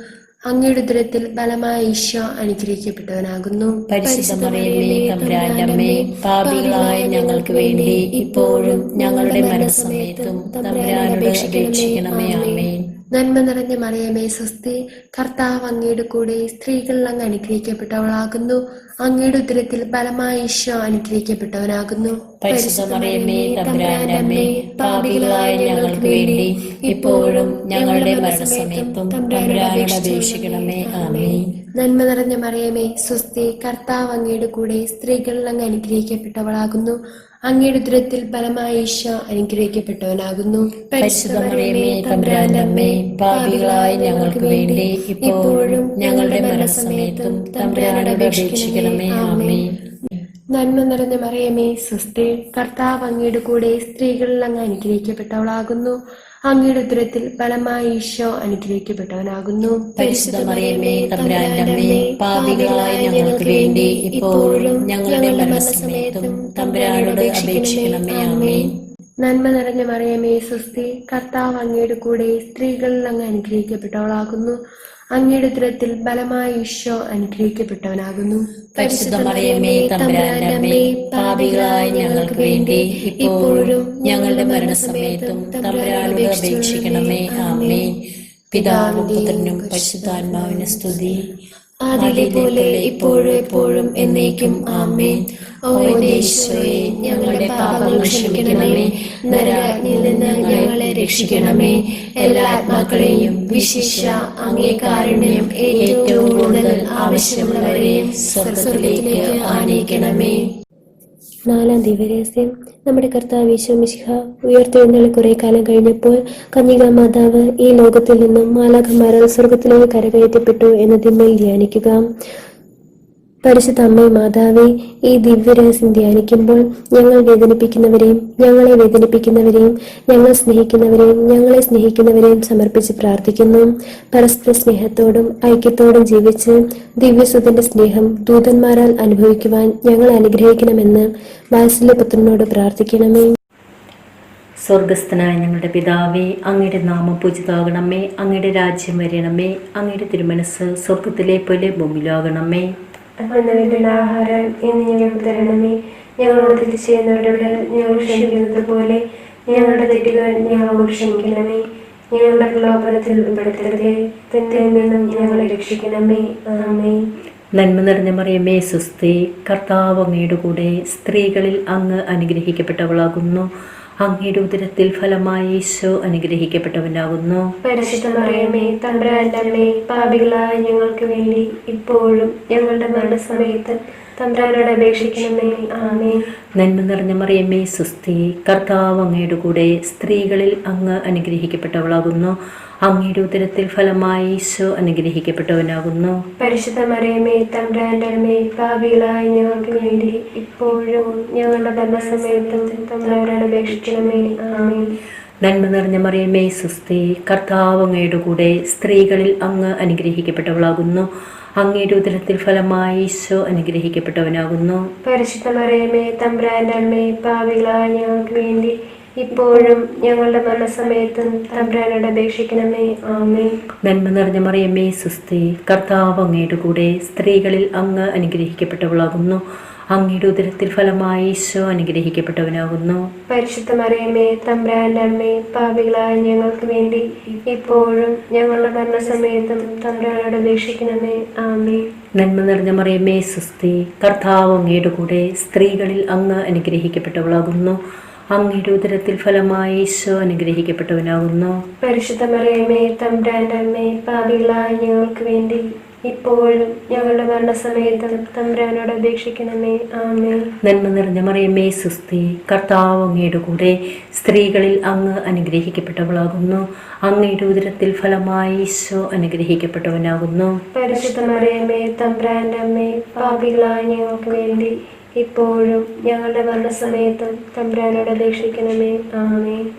അങ്ങയുടെ ഉദരത്തിൽ ഫലമായ ഈശോ അനുഗ്രഹിക്കപ്പെട്ടവനാകുന്നു. പരിശുദ്ധ മറിയമേ, തമ്പുരാന്റെ അമ്മേ, പാപികളായ ഞങ്ങൾക്ക് വേണ്ടി ഇപ്പോഴും ഞങ്ങളുടെ മരണസമയത്തും തമ്പുരാനോട് അപേക്ഷിക്കണമേ. ആമേൻ. നന്മ നിറഞ്ഞ മറിയമേ, സ്വസ്തി. കർത്താവ് അങ്ങയുടെ കൂടെ സ്ത്രീകളിൽ അങ്ങ് അനുഗ്രഹിക്കപ്പെട്ടവളാകുന്നു. അങ്ങയുടെ ഉദരത്തിൽ ഫലമായ ഈശോ അനുഗ്രഹിക്കപ്പെട്ടവനാകുന്നു. പരിശുദ്ധ മറിയമേ, തമ്പുരാന്റെ അമ്മേ, പാപികളായ ഞങ്ങൾക്ക് വേണ്ടി ഇപ്പോഴും ഞങ്ങളുടെ മരണസമയത്തും തമ്പുരാനോട് അപേക്ഷിക്കണമേ. ആമേൻ. നന്മ നിറഞ്ഞ മറിയമേ, സ്വസ്തി. കർത്താവ് അങ്ങയുടെ കൂടെ സ്ത്രീകളിൽ അങ്ങ് അനുഗ്രഹിക്കപ്പെട്ടവളാകുന്നു. അങ്ങയുടെ ഉദരത്തിൽ ഫലമായ ഈശോ അനുഗ്രഹിക്കപ്പെട്ടവനാകുന്നു. പരിശുദ്ധ മറിയമേ, തമ്പുരാന്റെ അമ്മേ, പാപികളായ ഞങ്ങൾക്ക് വേണ്ടി ഇപ്പോഴും ഞങ്ങളുടെ മരണസമയത്തും തമ്പുരാനോട് അപേക്ഷിക്കണമേ. ആമേൻ. നന്മ നിറഞ്ഞ മറിയമേ, സ്വസ്തി. കർത്താവ് അങ്ങയുടെ കൂടെ സ്ത്രീകളിൽ അങ്ങ് അനുഗ്രഹിക്കപ്പെട്ടവളാകുന്നു. അങ്ങയുടെ ഉദരത്തിൽ ഫലമായ ഈശോ അനുഗ്രഹിക്കപ്പെട്ടവനാകുന്നു. പരിശുദ്ധ മറിയമേ, തമ്പുരാന്റെ അമ്മേ, പാപികളായ ഞങ്ങൾക്ക് വേണ്ടി ഇപ്പോഴും ഞങ്ങളുടെ മരണസമയത്തും തമ്പുരാനോട് അപേക്ഷിക്കണമേ. ആമേൻ. നന്മ നിറഞ്ഞ മറിയമേ, സ്വസ്തി. കർത്താവ് അങ്ങയുടെ കൂടെ സ്ത്രീകളിൽ അങ്ങ് അനുഗ്രഹിക്കപ്പെട്ടവളാകുന്നു. അങ്ങയുടെ ഉദരത്തിൽ ഫലമായ ഈശോ അനുഗ്രഹിക്കപ്പെട്ടവനാകുന്നു. പരിശുദ്ധ മറിയമേ, തമ്പുരാന്റെ അമ്മേ, പാപികളായ ഞങ്ങൾക്ക് വേണ്ടി ഇപ്പോഴും ഞങ്ങളുടെ മരണസമയത്തും തമ്പുരാനോട് അപേക്ഷിക്കണമേ. ആമേൻ. പിതാവിനും പുത്രനും പരിശുദ്ധാത്മാവിനും സ്തുതി. ആദിയിലെ പോലെ ഇപ്പോഴും എപ്പോഴും എന്നേക്കും. ആമേൻ. ഓ യേശുവേ, ഞങ്ങളുടെ പാപങ്ങൾ ക്ഷമിക്കണമേ. നരകാഗ്നിയിൽ നിന്ന് ഞങ്ങളെ രക്ഷിക്കണമേ. എല്ലാ ആത്മാക്കളെയും വിശിഷ്യ അങ്ങേ കാരുണ്യം ഏറ്റവും കൂടുതൽ ആവശ്യമുള്ളവരെയും സ്വർഗ്ഗത്തിലേക്ക് ആനയിക്കണമേ. നാലാം ദിവരഹസ്യം. നമ്മുടെ കർത്താവ് ഈശോ മിശിഹ ഉയർത്തെഴുന്നള്ളി കുറെ കാലം കഴിഞ്ഞപ്പോൾ കന്യകാ മാതാവ് ഈ ലോകത്തിൽ നിന്നും മാലാഖമാരാൽ സ്വർഗത്തിലേക്ക് കരകയറ്റപ്പെട്ടു എന്നതിന്മേൽ ധ്യാനിക്കുക. പരിശുദ്ധ അമ്മേ മാതാവേ, ഈ ദിവ്യരഹസ്യം ധ്യാനിക്കുമ്പോൾ ഞങ്ങളെ വേദനിപ്പിക്കുന്നവരെയും ഞങ്ങൾ സ്നേഹിക്കുന്നവരെയും ഞങ്ങളെ സ്നേഹിക്കുന്നവരെയും സമർപ്പിച്ച് പ്രാർത്ഥിക്കുന്നു. പരസ്പര സ്നേഹത്തോടും ഐക്യത്തോടും ജീവിച്ച് ദിവ്യസുതന്റെ സ്നേഹം ദൂതന്മാരാൽ അനുഭവിക്കുവാൻ ഞങ്ങളെ അനുഗ്രഹിക്കണമെന്ന് വാത്സല്യപുത്രനോട് പ്രാർത്ഥിക്കണമേ. സ്വർഗസ്ഥനായ ഞങ്ങളുടെ പിതാവേ, അങ്ങയുടെ നാമം പൂജിതമാകണമേ. അങ്ങയുടെ രാജ്യം വരണമേ. അങ്ങയുടെ തിരുമനസ് സ്വർഗത്തിലെ പോലെ ഭൂമിയിലാകണമേ. വേണ്ടുന്ന ആഹാരം ഇന്ന് ഞങ്ങൾക്ക് തരണമേ. ഞങ്ങളോട് തെറ്റ് ചെയ്യുന്നവരോട് ഞങ്ങൾ ക്ഷമിക്കുന്നത് പോലെ ഞങ്ങളുടെ തെറ്റുകൾ ഞങ്ങളോട് ക്ഷമിക്കണമേ. ഞങ്ങളുടെ പ്രലോഭനത്തിൽ ഉൾപ്പെടുത്തരുതേ, തിന്മയിൽ നിന്നും ഞങ്ങളെ രക്ഷിക്കണമേ. ആമേൻ. നന്മ നിറഞ്ഞ മറിയമേ, സ്വസ്തി. കർത്താവ് അങ്ങയുടെ കൂടെ സ്ത്രീകളിൽ അങ്ങ് അനുഗ്രഹിക്കപ്പെട്ടവളാകുന്നു. അങ്ങയുടെ ഉദരത്തിൽ ഫലമായി ഈശോ അനുഗ്രഹിക്കപ്പെട്ടവനാകുന്നു. പരിശുദ്ധ മറിയമേ തമ്പുരാന്റെ അമ്മേ, പാപികളായ ഞങ്ങൾക്ക് വേണ്ടി ഇപ്പോഴും ഞങ്ങളുടെ മരണസമയത്ത് തമ്പുരാനോട് അപേക്ഷിക്കണമേ. ആമേൻ. നന്മ നിറഞ്ഞ മറിയമേ സുസ്തി, കർത്താവ് അങ്ങയുടെ കൂടെ, സ്ത്രീകളിൽ അങ്ങ് അനുഗ്രഹിക്കപ്പെട്ടവളാകുന്നു. അങ്ങയുടെ ഉദരത്തിൽ ഫലമായി ഈശോ അനുഗ്രഹിക്കപ്പെട്ടവനാകുന്നു. പരിശുദ്ധ മറിയമേ തമ്പുരാന്റെ അമ്മേ, പാപികളായ ഞങ്ങൾക്ക് വേണ്ടി ഇപ്പോഴും ഞങ്ങളുടെ മരണസമയത്തും തമ്പുരാനോട് അപേക്ഷിക്കണമേ. ആമേൻ. നന്മ നിറഞ്ഞ മറിയമേ സുസ്തി, കർത്താവ് അങ്ങയുടെ കൂടെ, സ്ത്രീകളിൽ അങ്ങ് അനുഗ്രഹിക്കപ്പെട്ടവളാകുന്നു. അങ്ങയുടെ ഉദരത്തിൽ ഫലമായി ഈശോ അനുഗ്രഹിക്കപ്പെട്ടവനാകുന്നു. പരിശുദ്ധ മറിയമേ തമ്പുരാന്റെ അമ്മേ, പാപികളായ ഞങ്ങൾക്ക് വേണ്ടി ഇപ്പോഴും ഞങ്ങളുടെ മരണസമയത്തും തമ്പുരാനോട് അപേക്ഷിക്കണമേ. ആമേൻ. നന്മ നിറഞ്ഞ മറിയമേ സുസ്തി, കർത്താവ് അങ്ങയുടെ കൂടെ, സ്ത്രീകളിൽ അങ്ങ് അനുഗ്രഹിക്കപ്പെട്ടവളാകുന്നു. അങ്ങയുടെ ഉദരത്തിൽ ഫലമായി ഈശോ അനുഗ്രഹിക്കപ്പെട്ടവനാകുന്നു. പരിശുദ്ധ മറിയമേ തമ്പുരാന്റെ അമ്മേ, പാപികളായ ഞങ്ങൾക്ക് വേണ്ടി ഇപ്പോഴും ഞങ്ങളുടെ മരണസമയത്തും തമ്പുരാനോട് അപേക്ഷിക്കണമേ. ആമേൻ. നന്മ നിറഞ്ഞ മറിയമേ സുസ്തി, കർത്താവ് അങ്ങയുടെ കൂടെ, സ്ത്രീകളിൽ അങ്ങ് അനുഗ്രഹിക്കപ്പെട്ടവളാകുന്നു. അങ്ങയുടെ ഉദരത്തിൽ ഫലമായി ഈശോ അനുഗ്രഹിക്കപ്പെട്ടവനാകുന്നു. പരിശുദ്ധ മറിയമേ തമ്പുരാന്റെ അമ്മേ, പാപികളായ ഞങ്ങൾക്ക് വേണ്ടി ഇപ്പോഴും ഞങ്ങളുടെ മരണസമയത്തും തമ്പുരാനോട് അപേക്ഷിക്കണമേ. ആമേൻ. നന്മ നിറഞ്ഞ മറിയമേ സുസ്തി, കർത്താവ് അങ്ങയുടെ കൂടെ, സ്ത്രീകളിൽ അങ്ങ് അനുഗ്രഹിക്കപ്പെട്ടവളാകുന്നു. അങ്ങയുടെ ഉദരത്തിൽ ഫലമായി ഈശോ അനുഗ്രഹിക്കപ്പെട്ടവനാകുന്നു. പരിശുദ്ധ മറിയമേ തമ്പുരാന്റെ അമ്മേ, പാപികളായ ഞങ്ങൾക്ക് വേണ്ടി ഇപ്പോഴും ഞങ്ങളുടെ മരണസമയത്തും തമ്പുരാനോട് അപേക്ഷിക്കണമേ. ആമേൻ.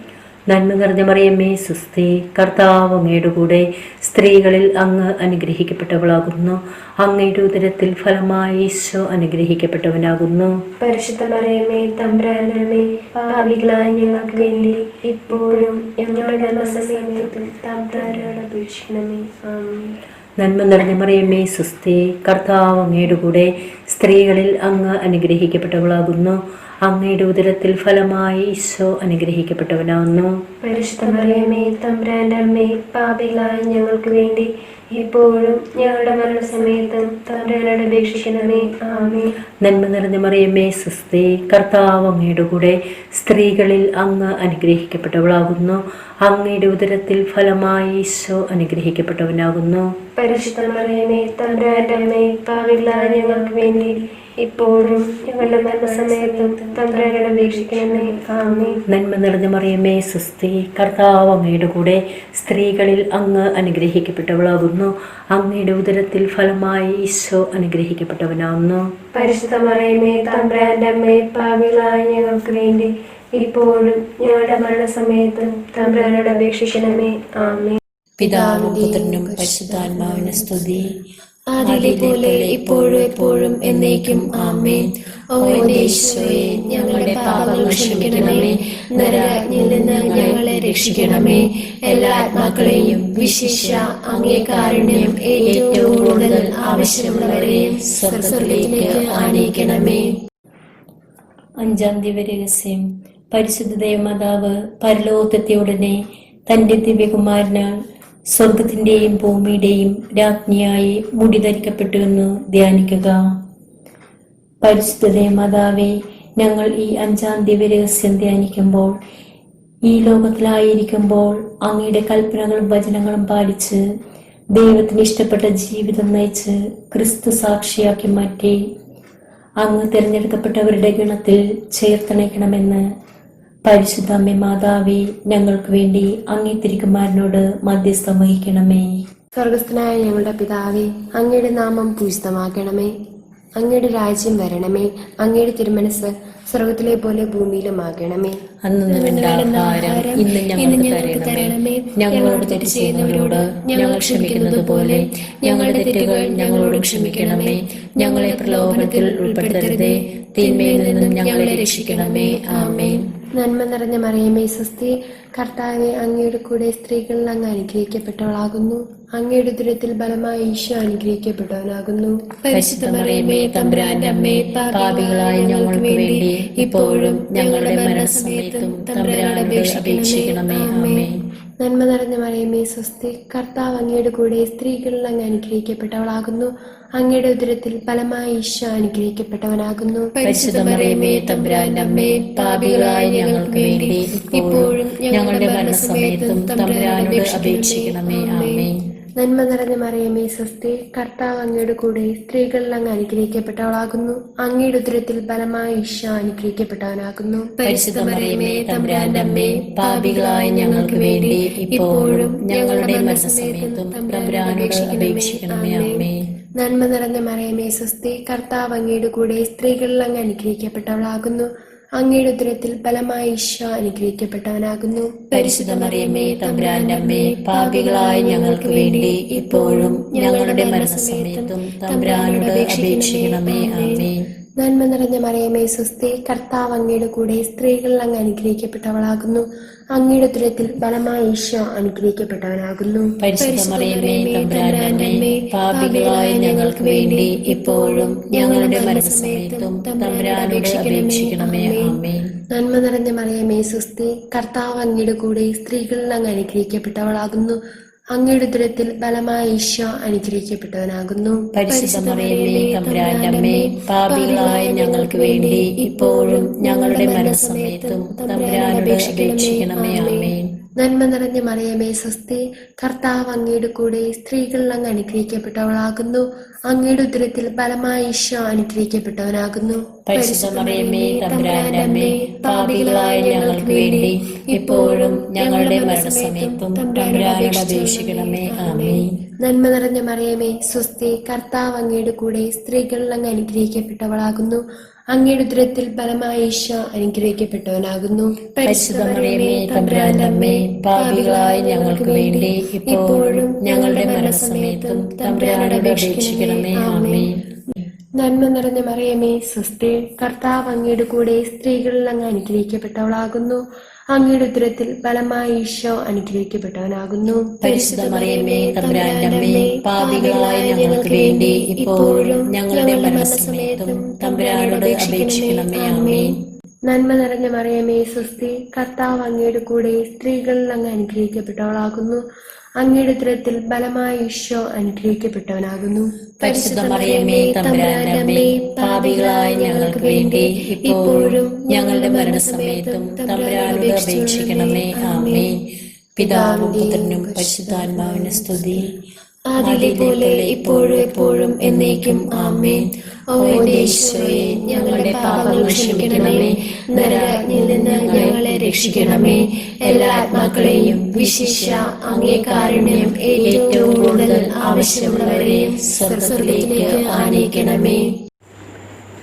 നന്മ നിറഞ്ഞ മറിയമേ സുസ്തി, കർത്താവ് അങ്ങയുടെ കൂടെ, സ്ത്രീകളിൽ അങ്ങ് അനുഗ്രഹിക്കപ്പെട്ടവളാകുന്നു. അങ്ങയുടെ ഉദരത്തിൽ ഫലമായി ഈശോ അനുഗ്രഹിക്കപ്പെട്ടവനാകുന്നു. പരിശുദ്ധ മറിയമേ തമ്പുരാന്റെ അമ്മേ, പാപികളായ ഞങ്ങൾക്ക് വേണ്ടി ഇപ്പോഴും ഞങ്ങളുടെ മരണസമയത്തും തമ്പുരാനോട് അപേക്ഷിക്കണമേ. ആമേൻ. നന്മ നിറഞ്ഞ മറിയമേ സുസ്തി, കർത്താവ് അങ്ങയുടെ കൂടെ, സ്ത്രീകളിൽ അങ്ങ് അനുഗ്രഹിക്കപ്പെട്ടവളാകുന്നു. അങ്ങയുടെ ഉദരത്തിൽ ഫലമായി ഈശോ അനുഗ്രഹിക്കപ്പെട്ടവനാകുന്നു. പരിശുദ്ധ മറിയമേ തമ്പുരാന്റെ അമ്മേ, പാപികളായ ഞങ്ങൾക്ക് വേണ്ടി ഇപ്പോഴും ഞങ്ങളുടെ മരണസമയത്തും തമ്പുരാനോട് അപേക്ഷിക്കണമേ. ആമേൻ. നന്മ നിറഞ്ഞ മറിയമേ സുസ്തി, കർത്താവ് അങ്ങയുടെ കൂടെ, സ്ത്രീകളിൽ അങ്ങ് അനുഗ്രഹിക്കപ്പെട്ടവളാകുന്നു. അങ്ങയുടെ ഉദരത്തിൽ ഫലമായി ഈശോ അനുഗ്രഹിക്കപ്പെട്ടവനാകുന്നു. പരിശുദ്ധ മറിയമേ തമ്പുരാന്റെ അമ്മേ, പാപികളായ ഞങ്ങൾക്ക് വേണ്ടി ഇപ്പോഴും ഞങ്ങളുടെ മരണസമയത്തും തമ്പുരാനോട് അപേക്ഷിക്കണമേ. ആമേൻ. നന്മ നിറഞ്ഞ മറിയമേ സുസ്തി, കർത്താവ് അങ്ങയുടെ കൂടെ, സ്ത്രീകളിൽ അങ്ങ് അനുഗ്രഹിക്കപ്പെട്ടവളാകുന്നു. അങ്ങയുടെ ഉദരത്തിൽ ഫലമായി ഈശോ അനുഗ്രഹിക്കപ്പെട്ടവനാകുന്നു. പരിശുദ്ധ മറിയമേ തമ്പുരാന്റെ അമ്മേ, പാപികളായ ഞങ്ങൾക്ക് വേണ്ടി ഇപ്പോഴും ഞങ്ങളുടെ മരണസമയത്തും തമ്പുരാനോട് അപേക്ഷിക്കണമേ. ആമേൻ. പിതാവിനും പുത്രനും പരിശുദ്ധാത്മാവിനും സ്തുതി. ആദിയിലെ പോലെ ഇപ്പോഴും എപ്പോഴും എന്നേക്കും. ആമേൻ. ഓ എന്റെ ഈശോയെ, ഞങ്ങളുടെ പാപങ്ങൾ ക്ഷമിക്കണമേ. നരകാഗ്നിയിൽ നിന്ന് ഞങ്ങളെ രക്ഷിക്കണമേ. എല്ലാ ആത്മാക്കളെയും വിശിഷ്യ അങ്ങേ കാരുണ്യം ഏറ്റവും കൂടുതൽ ആവശ്യമുള്ളവരെയും സ്വർഗ്ഗത്തിലേക്ക് ആനയിക്കണമേ. അഞ്ചാം ദിവ്യരഹസ്യം. പരിശുദ്ധ ദേവമാതാവ് പരലോകത്തെത്തിയ ഉടനെ തന്റെ ദിവ്യകുമാരനാൽ സ്വർഗത്തിന്റെയും ഭൂമിയുടെയും രാജ്ഞിയായി മുടി ധരിക്കപ്പെട്ടു എന്ന് ധ്യാനിക്കുക. പരിശുദ്ധ ദേവമാതാവേ, ഞങ്ങൾ ഈ അഞ്ചാം ദിവ്യരഹസ്യം ധ്യാനിക്കുമ്പോൾ ഈ ലോകത്തിലായിരിക്കുമ്പോൾ അങ്ങയുടെ കൽപ്പനകളും വചനങ്ങളും പാലിച്ച് ദൈവത്തിന് ഇഷ്ടപ്പെട്ട ജീവിതം നയിച്ച് ക്രിസ്തു സാക്ഷിയാക്കി മാറ്റി അങ്ങ് തിരഞ്ഞെടുക്കപ്പെട്ടവരുടെ ഗണത്തിൽ ചേർത്തണയ്ക്കണമെന്ന് പരിശുദ്ധ അമ്മേ മാതാവേ, ഞങ്ങൾക്ക് വേണ്ടി അങ്ങേ തിരുക്കുമാരനോട് മധ്യസ്ഥം വഹിക്കണമേ. സ്വർഗസ്ഥനായ ഞങ്ങളുടെ പിതാവേ, അങ്ങയുടെ നാമം പൂജിതമാക്കണമേ. അങ്ങയുടെ രാജ്യം വരണമേ. അങ്ങയുടെ തിരുമനസ് സ്വർഗത്തിലെ പോലെ ഭൂമിയിലുമാകണമേ. അന്നു വേണ്ട ആഹാരം ഇന്ന് ഞങ്ങൾക്ക് തരണമേ. ഞങ്ങളോട് തെറ്റ് ചെയ്യുന്നവരോട് ഞങ്ങൾ ക്ഷമിക്കുന്നത് പോലെ ഞങ്ങളുടെ തെറ്റുകൾ ഞങ്ങളോട് ക്ഷമിക്കണമേ. ഞങ്ങളെ പ്രലോഭനത്തിൽ ഉൾപ്പെടുത്തരുതേ, തിന്മയിൽ നിന്നും ഞങ്ങളെ രക്ഷിക്കണമേ. ആമേൻ. നന്മ നിറഞ്ഞ മറിയമേ സ്വസ്തി, കർത്താവെ, അങ്ങയുടെ കൂടെ സ്ത്രീകളിൽ അങ്ങ് അനുഗ്രഹിക്കപ്പെട്ടവളാകുന്നു. അങ്ങയുടെ ഉദരത്തിൽ ബലമായ ഈശോ അനുഗ്രഹിക്കപ്പെട്ടവനാകുന്നു. പരിശുദ്ധ മറിയമേ തമ്പുരാന്റെ അമ്മേ, പാപികളായ ഞങ്ങൾക്ക് വേണ്ടി ഇപ്പോഴും ഞങ്ങളുടെ മരണസമയത്തും തമ്പുരാനോട് അപേക്ഷിക്കണമേ. ആമേൻ. നന്മ നിറഞ്ഞ മറിയമേ സ്വസ്തി, കർത്താവ് അങ്ങയുടെ കൂടെ സ്ത്രീകളിൽ അങ്ങ് അനുഗ്രഹിക്കപ്പെട്ടവളാകുന്നു. അങ്ങയുടെ ഉദരത്തിൽ ഫലമായി ഈശോ അനുഗ്രഹിക്കപ്പെട്ടവനാകുന്നു. പരിശുദ്ധ മറിയമേ തമ്പുരാന്റെ അമ്മേ, പാപികളായ ഞങ്ങൾക്ക് വേണ്ടി ഇപ്പോഴും ഞങ്ങളുടെ മരണസമയത്തും തമ്പുരാനോട് അപേക്ഷിക്കണമേ. ആമേൻ. നന്മ നിറഞ്ഞ മറിയമേ സ്വസ്തി, കർത്താവ് അങ്ങയുടെ കൂടെ സ്ത്രീകളിൽ അങ്ങ് അനുഗ്രഹിക്കപ്പെട്ടവളാകുന്നു. അങ്ങയുടെ ഉദരത്തിൽ ഫലമായി ഈശോ അനുഗ്രഹിക്കപ്പെട്ടവനാകുന്നു. പരിശുദ്ധ മറിയമേ തമ്പുരാന്റെ അമ്മേ, പാപികളായ ഞങ്ങൾക്ക് വേണ്ടി ഇപ്പോഴും ഞങ്ങളുടെ മരണസമയത്തും തമ്പുരാനോട് അപേക്ഷിക്കണമേ. ആമേൻ. നന്മ നിറഞ്ഞ മറിയമേ സ്വസ്തി, കർത്താവ് അങ്ങയുടെ കൂടെ സ്ത്രീകളിൽ അങ്ങ് അനുഗ്രഹിക്കപ്പെട്ടവളാകുന്നു. അങ്ങയുടെ ഉദരത്തിൽ ഫലമായി ഈശോ അനുഗ്രഹിക്കപ്പെട്ടവനാകുന്നു. പരിശുദ്ധ മറിയമേ തമ്പുരാന്റെ അമ്മേ, പാപികളായ ഞങ്ങൾക്ക് വേണ്ടി ഇപ്പോഴും ഞങ്ങളുടെ മരണസമയത്തും തമ്പുരാനോട് അപേക്ഷിക്കണമേ. ആമേൻ. നന്മ നിറഞ്ഞ മറിയമേ സ്വസ്തി, കർത്താവ് അങ്ങയുടെ കൂടെ സ്ത്രീകളിൽ അങ്ങ് അനുഗ്രഹിക്കപ്പെട്ടവളാകുന്നു. അങ്ങയുടെ ഉദരത്തിൽ ഫലമായി ഈശോ അനുഗ്രഹിക്കപ്പെട്ടവനാകുന്നു. പരിശുദ്ധ മറിയമേ തമ്പുരാന്റെ അമ്മേ, പാപികളായ ഞങ്ങൾക്ക് വേണ്ടി ഇപ്പോഴും ഞങ്ങളുടെ മരണസമയത്തും തമ്പുരാനോട് അപേക്ഷിക്കണമേ. ആമേൻ. നന്മ നിറഞ്ഞ മറിയമേ സ്വസ്തി, കർത്താവ് അങ്ങയുടെ കൂടെ സ്ത്രീകളിൽ അങ്ങ് അനുഗ്രഹിക്കപ്പെട്ടവളാകുന്നു. അങ്ങയുടെ ഉദരത്തിൽ ഫലമായി ഈശോ അനുഗ്രഹിക്കപ്പെട്ടവനാകുന്നു. പരിശുദ്ധ മറിയമേ തമ്പുരാന്റെ അമ്മേ, പാപികളായ ഞങ്ങൾക്ക് വേണ്ടി ഇപ്പോഴും ഞങ്ങളുടെ മരണസമയത്തും തമ്പുരാനോട് അപേക്ഷിക്കണമേ. ആമേൻ. നന്മ നിറഞ്ഞ മറിയമേ സ്വസ്തി, കർത്താവ് അങ്ങയുടെ കൂടെ സ്ത്രീകളിൽ അങ്ങ് അനുഗ്രഹിക്കപ്പെട്ടവളാകുന്നു. അങ്ങയുടെ ഉദരത്തിൽ ഫലമായി ഈശോ അനുഗ്രഹിക്കപ്പെട്ടവനാകുന്നു. പരിശുദ്ധ മറിയമേ തമ്പുരാന്റെ അമ്മേ, പാപികളായ ഞങ്ങൾക്ക് വേണ്ടി ഇപ്പോഴും ഞങ്ങളുടെ മരണസമയത്തും തമ്പുരാനോട് അപേക്ഷിക്കണമേ. ആമേൻ. നന്മ നിറഞ്ഞ മറിയമേ സ്വസ്തി, കർത്താവ് അങ്ങയുടെ കൂടെ സ്ത്രീകളിൽ അങ്ങ് അനുഗ്രഹിക്കപ്പെട്ടവളാകുന്നു. അങ്ങയുടെ ഉദരത്തിൽ ഫലമായി ഈശോ അനുഗ്രഹിക്കപ്പെട്ടവനാകുന്നു. പരിശുദ്ധ മറിയമേ തമ്പുരാന്റെ അമ്മേ, പാപികളായ ഞങ്ങൾക്ക് വേണ്ടി ഇപ്പോഴും ഞങ്ങളുടെ മരണസമയത്തും തമ്പുരാനോട് അപേക്ഷിക്കണമേ. ആമേൻ. നന്മ നിറഞ്ഞ മറിയമേ സ്വസ്തി, കർത്താവ് അങ്ങയുടെ കൂടെ സ്ത്രീകളിൽ അങ്ങ് അനുഗ്രഹിക്കപ്പെട്ടവളാകുന്നു. അങ്ങയുടെ ഉദരത്തിൽ ഫലമായി ഈശോ അനുഗ്രഹിക്കപ്പെട്ടവനാകുന്നു. പരിശുദ്ധ മറിയമേ തമ്പുരാന്റെ അമ്മേ, പാപികളായ ഞങ്ങൾക്ക് വേണ്ടി ഇപ്പോഴും ഞങ്ങളുടെ മരണസമയത്തും തമ്പുരാനോട് അപേക്ഷിക്കണമേ. ആമേൻ. നന്മ നിറഞ്ഞ മറിയമേ സ്വസ്തി, കർത്താവ് അങ്ങയുടെ കൂടെ സ്ത്രീകളിൽ അങ്ങ് അനുഗ്രഹിക്കപ്പെട്ടവളാകുന്നു. അങ്ങയുടെ ഉദരത്തിൽ ഫലമായി ഈശോ അനുഗ്രഹിക്കപ്പെട്ടവനാകുന്നു. പരിശുദ്ധ മറിയമേ തമ്പുരാന്റെ അമ്മേ, പാപികളായ ഞങ്ങൾക്ക് വേണ്ടി ഇപ്പോഴും ഞങ്ങളുടെ മരണസമയത്തും തമ്പുരാനോട് അപേക്ഷിക്കണമേ. ആമേൻ. പിതാവും പുത്രനും പരിശുദ്ധാത്മാവിനും സ്തുതി. ആദിയിലെ പോലെ ഇപ്പോഴും എപ്പോഴും എന്നേക്കും. ആമേൻ. ഓ യേശുവേ, ഞങ്ങളുടെ പാപങ്ങൾ ക്ഷമിക്കണമേ. നരകാഗ്നിയിൽ നിന്ന് ഞങ്ങളെ രക്ഷിക്കണമേ. എല്ലാ ആത്മാക്കളെയും വിശിഷ്യ അങ്ങേ കാരുണ്യം ഏറ്റവും കൂടുതൽ ആവശ്യമുള്ളവരെയും സ്വർഗ്ഗത്തിലേക്ക് ആനയിക്കണമേ.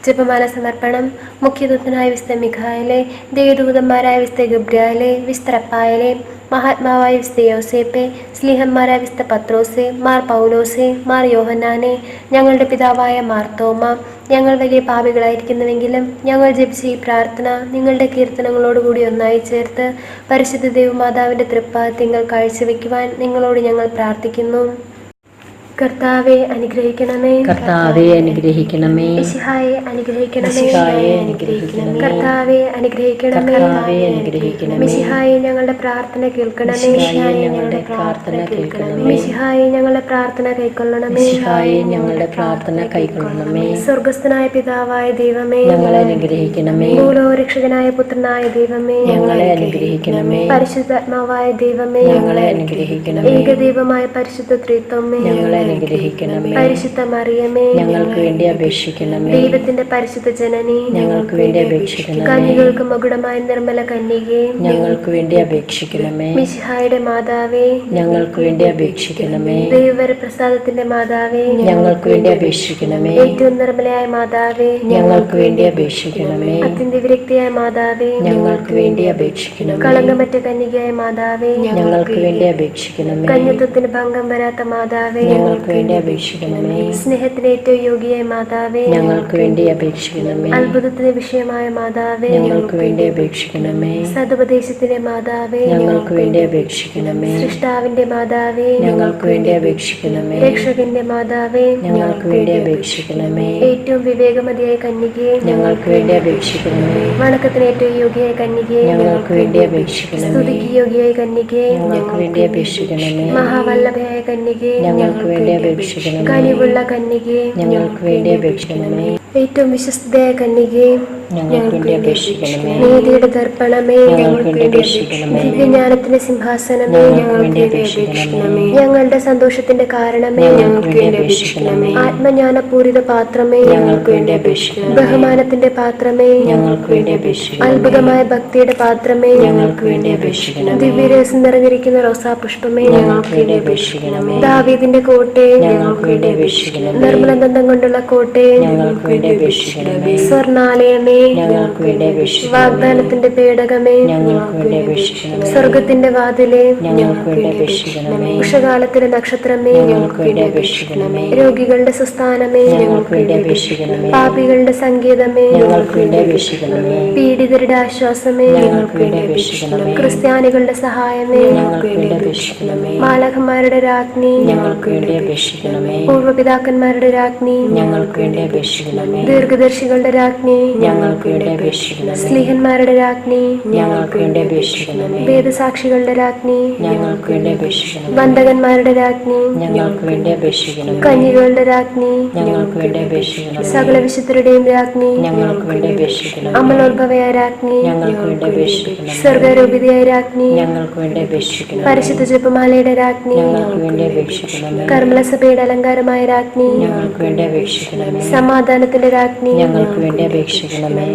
ജപമാല സമർപ്പണം. മുഖ്യദൂതനായ വിശുദ്ധ മിഖായേലേ, ദേവദൂതന്മാരായ വിശുദ്ധ ഗബ്രിയേലേ, വിശുദ്ധ റഫായേലേ, മഹാത്മാവായ വിശുദ്ധ യോസേപ്പേ, സ്ലീഹന്മാരായ വിശുദ്ധ പത്രോസേ, മാർ പൗലോസേ, മാർ യോഹന്നാനെ, ഞങ്ങളുടെ പിതാവായ മാർത്തോമ, ഞങ്ങൾ വലിയ പാപികളായിരിക്കുന്നുവെങ്കിലും ഞങ്ങൾ ജപിച്ച ഈ പ്രാർത്ഥന നിങ്ങളുടെ കീർത്തനങ്ങളോടുകൂടി ഒന്നായി ചേർത്ത് പരിശുദ്ധ ദേവമാതാവിൻ്റെ തൃപ്പാദത്തിൽ കാഴ്ചവെക്കുവാൻ നിങ്ങളോട് ഞങ്ങൾ പ്രാർത്ഥിക്കുന്നു. കർത്താവെ അനുഗ്രഹിക്കണമേ. കർത്താവെ അനുഗ്രഹിക്കണമേ. മിശിഹായെ അനുഗ്രഹിക്കണമേ. മിശിഹായെ അനുഗ്രഹിക്കണമേ. കർത്താവെ അനുഗ്രഹിക്കണമേ. കർത്താവെ അനുഗ്രഹിക്കണമേ. മിശിഹായെ ഞങ്ങളുടെ പ്രാർത്ഥന കേൾക്കണമേ. മിശിഹായെ ഞങ്ങളുടെ പ്രാർത്ഥന കേൾക്കണമേ. മിശിഹായെ ഞങ്ങളുടെ പ്രാർത്ഥന കൈക്കൊള്ളണമേ. മിശിഹായെ ഞങ്ങളുടെ പ്രാർത്ഥന കൈക്കൊള്ളണമേ. സ്വർഗ്ഗസ്ഥനായ പിതാവായ ദൈവമേ, ഞങ്ങളെ അനുഗ്രഹിക്കണമേ. ഭൂലോകരക്ഷകനായ പുത്രനായ ദൈവമേ, ഞങ്ങളെ അനുഗ്രഹിക്കണമേ. പരിശുദ്ധാത്മാവായ ദൈവമേ, ഞങ്ങളെ അനുഗ്രഹിക്കണമേ. ഏകദൈവമായ പരിശുദ്ധ ത്രിത്വമേ, ഞങ്ങളെ അനുഗ്രഹിക്കണമേ. പരിശുദ്ധ മറിയമേ, ഞങ്ങൾക്ക് വേണ്ടി അപേക്ഷിക്കണമേ. ദൈവത്തിന്റെ പരിശുദ്ധ ജനനി, ഞങ്ങൾക്ക് വേണ്ടി അപേക്ഷിക്കണമേ. കന്യകൾക്ക് മകുടമായ നിർമ്മല കന്യകേ, ഞങ്ങൾക്ക് വേണ്ടി അപേക്ഷിക്കണമേ. മിശിഹായുടെ മാതാവേ, ഞങ്ങൾക്ക് വേണ്ടി അപേക്ഷിക്കണമേ. ദൈവവര പ്രസാദത്തിന്റെ മാതാവേ, ഞങ്ങൾക്ക് വേണ്ടി അപേക്ഷിക്കണമേ. ഏറ്റവും നിർമ്മലയായ മാതാവേ, ഞങ്ങൾക്ക് വേണ്ടി അപേക്ഷിക്കണമേ. അത്യന്ത വിരക്തിയായ മാതാവേ, ഞങ്ങൾക്ക് വേണ്ടി അപേക്ഷിക്കണമേ. കളങ്കമറ്റ കന്യകയായ മാതാവേ, ഞങ്ങൾക്ക് വേണ്ടി അപേക്ഷിക്കണമേ. കന്യത്വത്തിന് ഭംഗം വരാത്ത മാതാവേ, ഞങ്ങൾക്ക് വേണ്ടി അപേക്ഷിക്കണമേ. സ്നേഹത്തിന് ഏറ്റവും യോഗ്യയായ മാതാവേ, ഞങ്ങൾക്ക് വേണ്ടി അപേക്ഷിക്കണമേ. അത്ഭുതത്തിന് വിഷയമായ മാതാവേ, ഞങ്ങൾക്ക് വേണ്ടി അപേക്ഷിക്കണമേ. സതുപദേശത്തിന്റെ മാതാവേ, ഞങ്ങൾക്ക് വേണ്ടി അപേക്ഷിക്കണമേ. സൃഷ്ടാവിന്റെ മാതാവേ, ഞങ്ങൾക്ക് വേണ്ടി അപേക്ഷിക്കണമേ. രക്ഷകന്റെ മാതാവേ, ഞങ്ങൾക്ക് വേണ്ടി അപേക്ഷിക്കണമേ. ഏറ്റവും വിവേകമതിയായ കന്യകേ, ഞങ്ങൾക്ക് വേണ്ടി അപേക്ഷിക്കണമേ. വണക്കത്തിന് ഏറ്റവും യോഗ്യയായ കന്യകേ, ഞങ്ങൾക്ക് വേണ്ടി അപേക്ഷിക്കണമേ. സ്തുതിക്ക് യോഗ്യയായ കന്യകേ, ഞങ്ങൾക്ക് വേണ്ടി അപേക്ഷിക്കണമേ. മഹാവല്ലഭയായ കന്യകേ, ഞങ്ങൾക്ക് വേണ്ടി വേണ്ടി അപേക്ഷിക്കണമേ. കനിവുള്ള കന്യകേ, ഞങ്ങൾക്ക് വേണ്ടി അപേക്ഷിക്കണമേ. ഏറ്റവും വിശ്വസ്തയായ കന്യകേ, ഞങ്ങൾക്ക് വേണ്ടി അപേക്ഷിക്കണമേ. നീതിയുടെ ദർപ്പണമേ, ഞങ്ങൾക്ക് വേണ്ടി അപേക്ഷിക്കണമേ. ദിവ്യജ്ഞാനത്തിന്റെ സിംഹാസനമേ, ഞങ്ങൾക്ക് വേണ്ടി അപേക്ഷിക്കണമേ. ഞങ്ങളുടെ സന്തോഷത്തിന്റെ കാരണമേ, ഞങ്ങൾക്ക് വേണ്ടി അപേക്ഷിക്കണമേ. ആത്മജ്ഞാനപൂരിത പാത്രമേ, ഞങ്ങൾക്ക് വേണ്ടി അപേക്ഷിക്കണമേ. ബഹുമാനത്തിന്റെ പാത്രമേ, ഞങ്ങൾക്ക് വേണ്ടി അപേക്ഷിക്കണമേ. അത്ഭുതമായ ഭക്തിയുടെ പാത്രമേ, ഞങ്ങൾക്ക് വേണ്ടി അപേക്ഷിക്കണമേ. ദിവ്യരസം നിറഞ്ഞിരിക്കുന്ന റോസാപുഷ്പമേ, ഞങ്ങൾക്ക് വേണ്ടി അപേക്ഷിക്കണമേ. ദാവീദിന്റെ കോട്ടേ, ഞങ്ങൾക്ക് വേണ്ടി അപേക്ഷിക്കണമേ. നിർമ്മലദന്തം കൊണ്ടുള്ള കോട്ടേ, ഞങ്ങൾക്ക് വേണ്ടി അപേക്ഷിക്കണമേ. സ്വർണാലയമേ, ഞങ്ങൾക്ക് വേണ്ടി അപേക്ഷിക്കണമേ. വാഗ്ദാനത്തിന്റെ പേടകമേ, ഞങ്ങൾക്ക് വേണ്ടി അപേക്ഷിക്കണമേ. സ്വർഗത്തിന്റെ വാതിലേ, ഞങ്ങൾക്ക് വേണ്ടി അപേക്ഷിക്കണമേ. ഉഷകാലത്തിലെ നക്ഷത്രമേ, ഞങ്ങൾക്ക് വേണ്ടി അപേക്ഷിക്കണമേ. രോഗികളുടെ സുസ്ഥാനമേ, ഞങ്ങൾക്ക് വേണ്ടി അപേക്ഷിക്കണമേ. പാപികളുടെ സംഗീതമേ, ഞങ്ങൾക്ക് വേണ്ടി അപേക്ഷിക്കണമേ. പീഡിതരുടെ ആശ്വാസമേ, ഞങ്ങൾക്ക് വേണ്ടി അപേക്ഷിക്കണമേ. ക്രിസ്ത്യാനികളുടെ സഹായമേ, ഞങ്ങൾക്ക് വേണ്ടി അപേക്ഷിക്കണമേ. മാലാഖമാരുടെ രാജ്ഞി, ഞങ്ങൾക്ക് വേണ്ടി അപേക്ഷിക്കണമേ. പൂർവ്വപിതാക്കന്മാരുടെ രാജ്ഞി, ഞങ്ങൾക്ക് വേണ്ടി അപേക്ഷിക്കണമേ. ദീർഘദർശികളുടെ രാജ്ഞി, ഞങ്ങൾക്ക് വേണ്ടി അപേക്ഷിക്കണമേ. സ്ലീഹന്മാരുടെ രാജ്ഞി, ഞങ്ങൾക്ക് വേണ്ടി അപേക്ഷിക്കണമേ. വേദസാക്ഷികളുടെ രാജ്ഞി, ഞങ്ങൾക്ക് വേണ്ടി അപേക്ഷിക്കണമേ. ബന്ധകന്മാരുടെ രാജ്ഞി, ഞങ്ങൾക്ക് വേണ്ടി അപേക്ഷിക്കണമേ. കന്യകളുടെ രാജ്ഞി, ഞങ്ങൾക്ക് വേണ്ടി അപേക്ഷിക്കണമേ. സകല വിശുദ്ധരുടെയും രാജ്ഞി, ഞങ്ങൾക്ക് വേണ്ടി അപേക്ഷിക്കണമേ. അമലോത്ഭവയായ രാജ്ഞി, ഞങ്ങൾക്ക് വേണ്ടി അപേക്ഷിക്കണമേ. സ്വർഗരൂപിതയായ രാജ്ഞി, ഞങ്ങൾക്ക് വേണ്ടി അപേക്ഷിക്കണമേ. പരിശുദ്ധ ജപമാലയുടെ രാജ്ഞി, ഞങ്ങൾക്ക് വേണ്ടി അപേക്ഷിക്കണമേ. കർമ്മലസഭയുടെ അലങ്കാരമായ രാജ്ഞി, ഞങ്ങൾക്ക് വേണ്ടി അപേക്ഷിക്കണമേ. സമാധാനത്തിന്റെ രാജ്ഞി, ഞങ്ങൾക്ക് വേണ്ടി അപേക്ഷിക്കണമേ.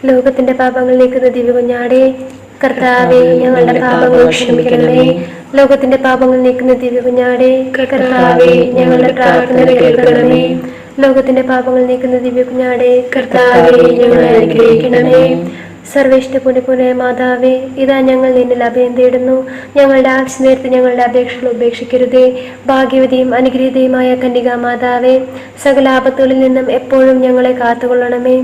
ലോകത്തിന്റെ പാപങ്ങൾ നീക്കുന്ന ദിവ്യകുഞ്ഞാടേ, കർത്താവേ ഞങ്ങളുടെ പാപങ്ങൾ ക്ഷമിക്കണമേ. ലോകത്തിന്റെ പാപങ്ങൾ നീക്കുന്ന ദിവ്യകുഞ്ഞാടേ, കർത്താവേ ഞങ്ങളുടെ പ്രാർത്ഥന കേൾക്കണമേ. ലോകത്തിന്റെ പാപങ്ങൾ നീക്കുന്ന ദിവ്യകുഞ്ഞാടേ, കർത്താവേ ഞങ്ങളെ അനുഗ്രഹിക്കണമേ. സർവേഷ്ഠ പുണ്യപുണ്യ മാതാവേ, ഇതാ ഞങ്ങൾ നിന്നിൽ അഭയം തേടുന്നു. ഞങ്ങളുടെ ആവശ്യനേരത്ത് ഞങ്ങളുടെ അപേക്ഷകൾ ഉപേക്ഷിക്കരുതേ. ഭാഗ്യവതിയും അനുഗ്രഹീതയുമായ കന്യകാ മാതാവേ, സകല ആപത്തുകളിൽ നിന്നും എപ്പോഴും ഞങ്ങളെ കാത്തുകൊള്ളണമേ.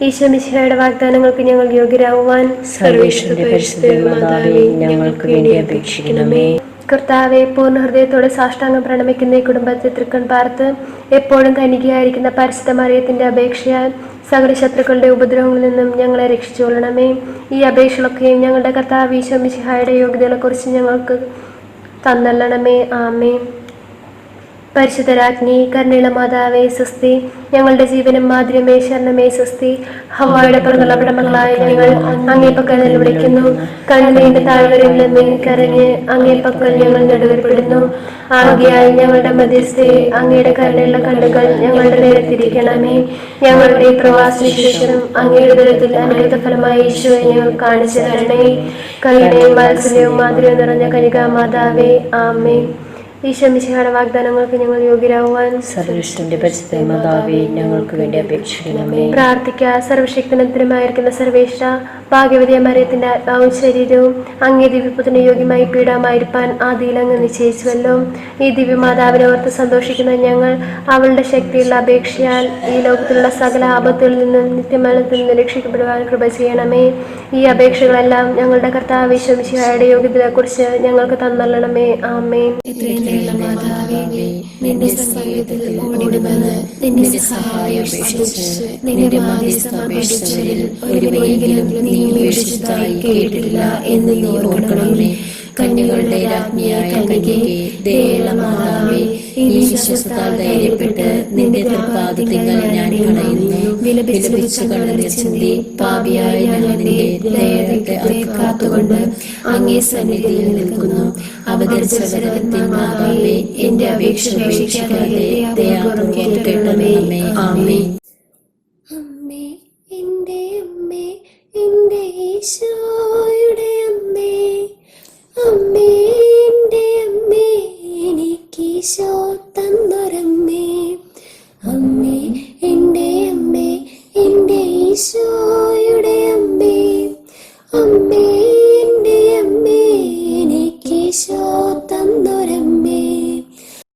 ഈശോ മിശിഹായുടെ വാഗ്ദാനങ്ങൾക്ക് ഞങ്ങൾ യോഗ്യരാകുവാൻ സർവേശ്വരന്റെ പരിശുദ്ധ മാതാവേ, ഞങ്ങൾക്ക് വേണ്ടി അപേക്ഷിക്കണമേ. കർത്താവെ, പൂർണ്ണ ഹൃദയത്തോടെ സാഷ്ടാംഗം പ്രണമിക്കുന്ന ഈ കുടുംബത്തെ തൃക്കൺ പാർത്ത് എപ്പോഴും കന്യകയായിരിക്കുന്ന പരിശുദ്ധ മറിയത്തിന്റെ അപേക്ഷയാൽ സകല ശത്രുക്കളുടെ ഉപദ്രവങ്ങളിൽ നിന്നും ഞങ്ങളെ രക്ഷിച്ചുകൊള്ളണമേ. ഈ അപേക്ഷകളൊക്കെയും ഞങ്ങളുടെ കർത്താവ് ഈശോ മിശിഹായുടെ യോഗ്യതകളെക്കുറിച്ച് ഞങ്ങൾക്ക് തന്നല്ലണമേ. ആമേൻ. പരിശുദ്ധ രാജ്ഞി, കരുണയുള്ള മാതാവേ സ്വസ്തി. ഞങ്ങളുടെ ജീവനും മാധുര്യമേ ശരണമേ സ്വസ്തി. ഹവ്വായുടെ പിറകുള്ള മകളായ ഞങ്ങൾ അങ്ങേ പക്കൽ വിളിക്കുന്നു. കണ്ണുനീരിന്റെ താഴ്വരയിൽ നിന്ന് കരഞ്ഞ് അങ്ങേ പക്കൽ ഞങ്ങൾ നെടുവേർപ്പെടുന്നു. ആകയാൽ ഞങ്ങളുടെ മധ്യസ്ഥയെ അങ്ങയുടെ കരുണയുള്ള കണ്ണുകൾ ഞങ്ങളുടെ നേരെ തിരിക്കണമേ. ഞങ്ങളുടെ പ്രവാസവിശേഷം അങ്ങയുടെ ദുരിതത്തിൽ അനുഗ്രഹ ഫലമായി ഈശോയെ ഞങ്ങൾ കാണിച്ചു തരണേ. കരുണയും വാത്സല്യവും മാധുര്യവും നിറഞ്ഞ കന്യകാ മാതാവേ, ആമേൻ. ഈശോ മിശിഹായുടെ വാഗ്ദാനങ്ങൾക്ക് ഞങ്ങൾ യോഗ്യരാകുവാൻ സർവേശ്വരന്റെ പരിശുദ്ധ മാതാവേ, ഞങ്ങൾക്ക് വേണ്ടി അപേക്ഷിക്കണമേ. പ്രാർത്ഥിക്കുക. സർവശക്തനത്തിനുമായിരിക്കുന്ന സർവേശ്വര, ഭാഗ്യവതിയ മറിയത്തിന്റെ ആത്മാവും ശരീരവും അങ്ങേ ദിവ്യപുത്രന് യോഗ്യമായി പീഡാമായിരിക്കാൻ ആദിയിൽ അങ്ങ് നിശ്ചയിച്ചുവല്ലോ. ഈ ദിവ്യമാതാവിനെ ഓർത്ത് സന്തോഷിക്കുന്ന ഞങ്ങൾ അവളുടെ ശക്തിയുള്ള അപേക്ഷയാൽ ഈ ലോകത്തിലുള്ള സകല ആപത്തുകളിൽ നിന്നും നിത്യമരണത്തിൽ നിന്ന് രക്ഷിക്കപ്പെടുവാൻ കൃപ ചെയ്യണമേ. ഈ അപേക്ഷകളെല്ലാം ഞങ്ങളുടെ കർത്താവ് ഈശോ മിശിഹായുടെ യോഗ്യതയെക്കുറിച്ച് ഞങ്ങൾക്ക് തന്നല്ലണമേ. ആമേൻ. മാതാവേ, നിന്റെ സഹായത്തിൽ ഓടിവന്ന് നിന്റെ സഹായം അപേക്ഷിച്ച് നിന്റെ മാധ്യസ്ഥം അപേക്ഷിച്ചവരിൽ ഒരുവനെങ്കിലും നീ ഉപേക്ഷിച്ചതായി കേട്ടില്ല എന്ന് നീ ഓർക്കണമേ. കന്യകളുടെ രാജ്ഞിയായ കന്യകേ, ദയുള്ള മാതാവേ, ഈ വിശ്വാസത്താൽ ധൈര്യപ്പെട്ട് നിന്റെ തൃപ്പാദത്തിങ്കൽ ഞാൻ കളയുന്നു. വിലപിച്ച് കണ്ണുനീർ ചിന്തി പാപിയായ ഞങ്ങൾ നിന്റെ ദയത്തെ കാത്തുകൊണ്ട് അങ്ങേ സന്നിധിയിൽ നിൽക്കുന്നു. അവതരിച്ചവരത്തിൻ മാതാവേ, എന്റെ അപേക്ഷ ഉപേക്ഷിക്കാതെ ദയാപൂർവ്വം കേൾക്കണമേ. ആമേൻ. അമ്മേ, എൻ്റെ അമ്മേ, എൻ്റെ ഈശോയുടെ അമ്മേ, അമ്മേ എൻ്റെ അമ്മേ, എനിക്കീശോ തന്നൊരമ്മേ. അമ്മേ എൻ്റെ അമ്മേ, എൻ്റെ ഈശോ